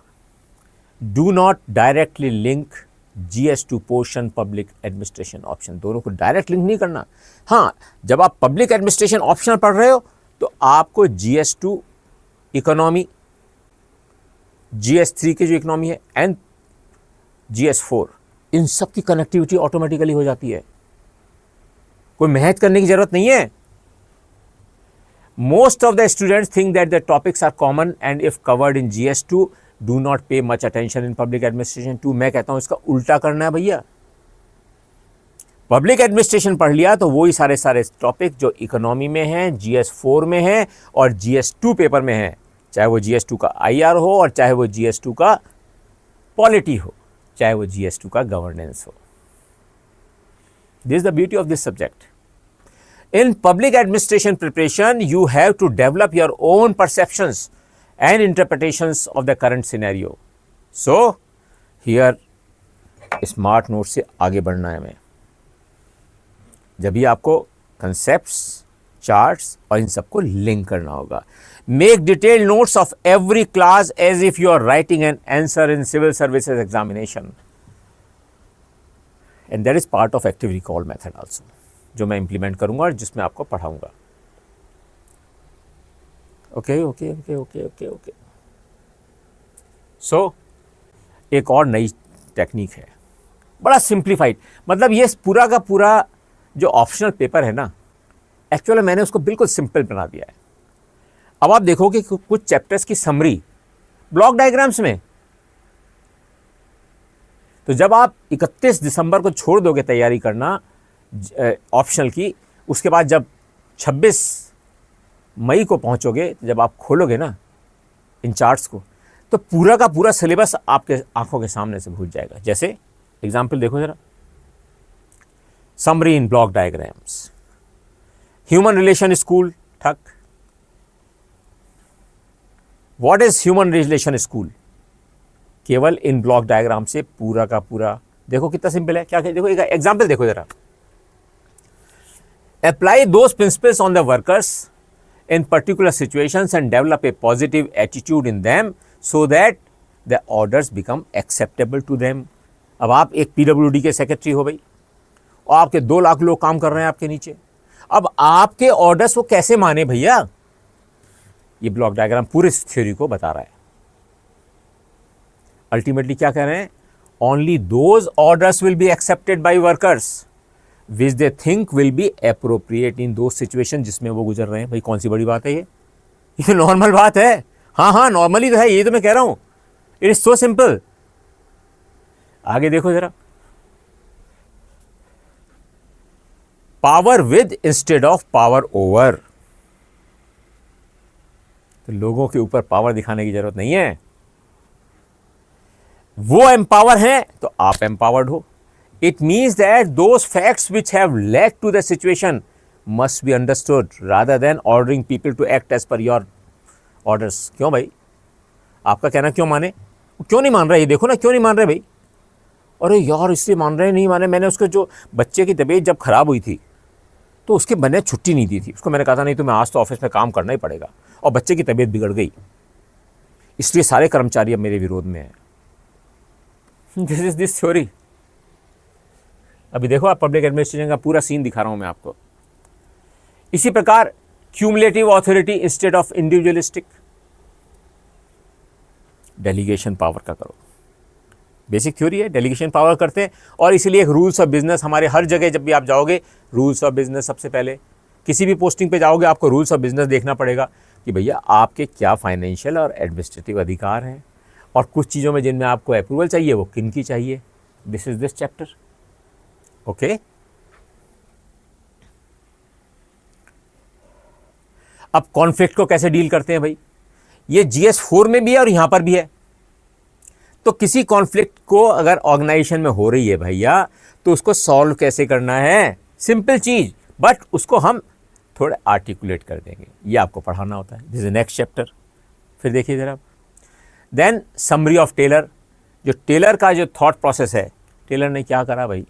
do not directly link GS2 portion public administration option, दोनों को डायरेक्ट लिंक नहीं करना। हाँ, जब आप पब्लिक एडमिनिस्ट्रेशन ऑप्शन पढ़ रहे हो तो आपको GS2 इकोनॉमी, GS3 की जो इकोनॉमी है एंड GS4, इन सब की कनेक्टिविटी ऑटोमेटिकली हो जाती है, कोई मेहनत करने की जरूरत नहीं है। Most of the students think that the topics are common and if covered in GS2 do not pay much attention in public administration 2। मैं कहता हूं इसका उल्टा करना है भैया। पब्लिक एडमिनिस्ट्रेशन पढ़ लिया तो वही सारे टॉपिक जो इकोनॉमी में हैं, GS4 में हैं और GS2 पेपर में हैं, चाहे वो GS2 का IR हो और चाहे वो GS2 का पॉलिटी हो, चाहे वो GS2 का गवर्नेंस हो। This is the beauty of this subject. In public administration preparation, you have to develop your own perceptions and interpretations of the current scenario. So, here smart note से आगे बढ़ना है हमें। जब भी आपको concepts, charts और इन सबको लिंक करना होगा। Make detailed notes of every class as if you are writing an answer in civil services examination. And that is part of active recall method also, जो मैं इंप्लीमेंट करूंगा और जिसमें आपको पढ़ाऊंगा। Okay okay okay okay okay okay so एक और नई टेक्निक है, बड़ा सिंप्लीफाइड, मतलब ये पूरा का पूरा जो ऑप्शनल पेपर है ना, एक्चुअली मैंने उसको बिल्कुल सिंपल बना दिया है। अब आप देखोगे कि कुछ चैप्टर्स की समरी ब्लॉक डायग्राम्स में, तो जब आप 31 दिसंबर को छोड़ दोगे तैयारी करना ऑप्शनल की, उसके बाद जब 26 मई को पहुंचोगे, जब आप खोलोगे ना इन चार्ट्स को, तो पूरा का पूरा सिलेबस आपके आंखों के सामने से भूल जाएगा। जैसे एग्जाम्पल देखो जरा, summary in block diagrams, human relation school, ठक। What is human relation school? केवल इन ब्लॉक डायग्राम से पूरा का पूरा, देखो कितना सिंपल है। क्या देखो, एक एग्जाम्पल देखो जरा, apply those principles on the workers in particular situations and develop a positive attitude in them so that the orders become acceptable to them. अब आप एक PWD के सेक्रेटरी हो भाई, और आपके 2 लाख लोग काम कर रहे हैं आपके नीचे। अब आपके ऑर्डर्स वो कैसे माने भैया? ये ब्लॉक डायग्राम पूरे इस थ्योरी को बता रहा है। अल्टीमेटली क्या कह रहे हैं? Only those orders will be accepted by workers which they think will be appropriate in those situation जिसमें वो गुजर रहे हैं। भाई कौन सी बड़ी बात है ये नॉर्मल बात है। हाँ नॉर्मली तो है, ये तो मैं कह रहा हूं। It is so simple. आगे देखो जरा, power with instead of power over. तो लोगों के ऊपर पावर दिखाने की जरूरत नहीं है। वो एम्पावर हैं तो आप एम्पावर्ड हो। It means that those facts which have led to the situation must be understood rather than ordering people to act as per your orders. क्यों भाई? आपका कहना क्यों माने? क्यों नहीं मान रहे? ये देखो ना, क्यों नहीं मान रहे भाई? अरे यार इसलिए मान रहे नहीं माने, मैंने उसके जो बच्चे की तबीयत जब खराब हुई थी तो उसके मैंने छुट्टी नहीं दी थी। उसको मैंने कहा था नहीं तो मैं आज तो ऑफिस में काम करना ही पड़ेगा, और बच्चे की तबीयत बिगड़ गई, इसलिए सारे कर्मचारी अब मेरे विरोध में हैं। This is this theory. अभी देखो आप, पब्लिक एडमिनिस्ट्रेशन का पूरा सीन दिखा रहा हूं मैं आपको। इसी प्रकार cumulative authority instead of individualistic, delegation power का करो। बेसिक थ्योरी है, डेलीगेशन पावर करते हैं। और इसीलिए एक रूल्स ऑफ बिजनेस हमारे हर जगह, जब भी आप जाओगे रूल्स ऑफ बिजनेस, सबसे पहले किसी भी पोस्टिंग पे जाओगे आपको रूल्स ऑफ बिजनेस देखना पड़ेगा कि भैया आपके क्या फाइनेंशियल और एडमिनिस्ट्रेटिव अधिकार हैं, और कुछ चीज़ों में जिनमें आपको अप्रूवल चाहिए वो किन की चाहिए। This is this chapter. Okay, अब कॉन्फ्लिक्ट को कैसे डील करते हैं भाई? ये GS4 में भी है और यहां पर भी है। तो किसी कॉन्फ्लिक्ट को अगर ऑर्गेनाइजेशन में हो रही है भैया, तो उसको सॉल्व कैसे करना है? सिंपल चीज, बट उसको हम थोड़े आर्टिकुलेट कर देंगे। ये आपको पढ़ाना होता है। This is next chapter. फिर देखिए जरा, देन समरी ऑफ टेलर। जो टेलर का जो थॉट प्रोसेस है, टेलर ने क्या करा भाई,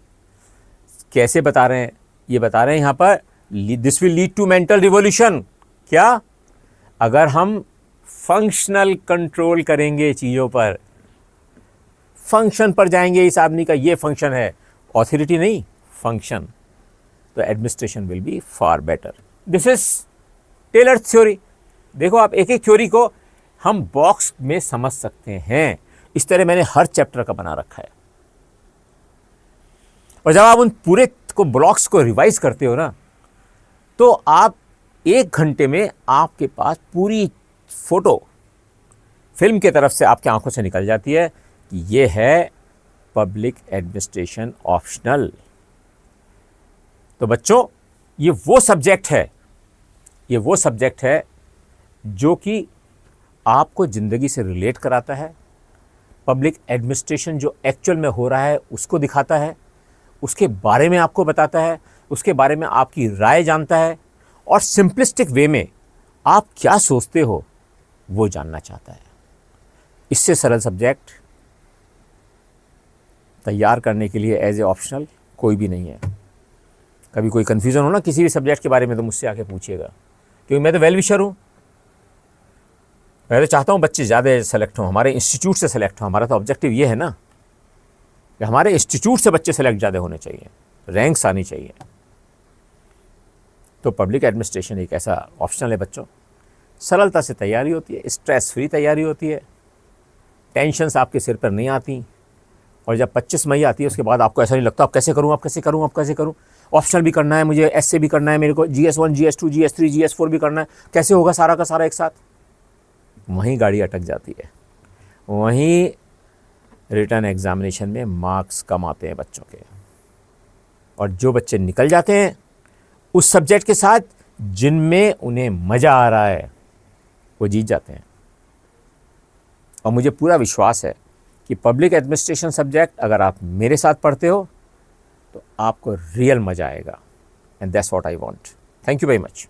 कैसे बता रहे हैं? ये बता रहे हैं यहाँ पर, this will lead to mental revolution. क्या? अगर हम फंक्शनल कंट्रोल करेंगे चीज़ों पर, फंक्शन पर जाएंगे, इस आदमी का ये फंक्शन है, ऑथोरिटी नहीं फंक्शन, तो administration will be far better. This is Taylor theory. देखो आप, एक एक थ्योरी को हम बॉक्स में समझ सकते हैं। इस तरह मैंने हर चैप्टर का बना रखा है। और जब आप उन पूरे को ब्लॉक्स को रिवाइज करते हो ना, तो आप 1 घंटे में आपके पास पूरी फोटो फिल्म की तरफ से आपकी आंखों से निकल जाती है कि ये है पब्लिक एडमिनिस्ट्रेशन ऑप्शनल। तो बच्चों, ये वो सब्जेक्ट है जो कि आपको ज़िंदगी से रिलेट कराता है। पब्लिक एडमिनिस्ट्रेशन जो एक्चुअल में हो रहा है उसको दिखाता है, उसके बारे में आपको बताता है, उसके बारे में आपकी राय जानता है, और सिंपलिस्टिक वे में आप क्या सोचते हो वो जानना चाहता है। इससे सरल सब्जेक्ट तैयार करने के लिए एज ए ऑप्शनल कोई भी नहीं है। कभी कोई कन्फ्यूज़न हो ना किसी भी सब्जेक्ट के बारे में तो मुझसे आके पूछिएगा, क्योंकि मैं तो वेल विशर हूँ। मैं तो चाहता हूँ बच्चे ज़्यादा सेलेक्ट हों, हमारे इंस्टीट्यूट से सेलेक्ट हों। हमारा तो ऑब्जेक्टिव ये है ना कि हमारे इंस्टीट्यूट से बच्चे सेलेक्ट ज़्यादा होने चाहिए, रैंक्स आनी चाहिए। तो पब्लिक एडमिनिस्ट्रेशन एक ऐसा ऑप्शनल है बच्चों, सरलता से तैयारी होती है, स्ट्रेस फ्री तैयारी होती है, टेंशन्स आपके सिर पर नहीं आती। और जब 25 मई आती है उसके बाद आपको ऐसा नहीं लगता अब कैसे करूँ। ऑप्शनल भी करना है मुझे, ऐसे भी करना है मेरे को, GS1 GS2 GS3 GS4 भी करना है, कैसे होगा सारा का सारा एक साथ? वहीं गाड़ी अटक जाती है, वहीं रिटर्न एग्जामिनेशन में मार्क्स कम आते हैं बच्चों के। और जो बच्चे निकल जाते हैं उस सब्जेक्ट के साथ जिनमें उन्हें मज़ा आ रहा है, वो जीत जाते हैं। और मुझे पूरा विश्वास है कि पब्लिक एडमिनिस्ट्रेशन सब्जेक्ट अगर आप मेरे साथ पढ़ते हो तो आपको रियल मज़ा आएगा। And that's what I want. Thank you very much.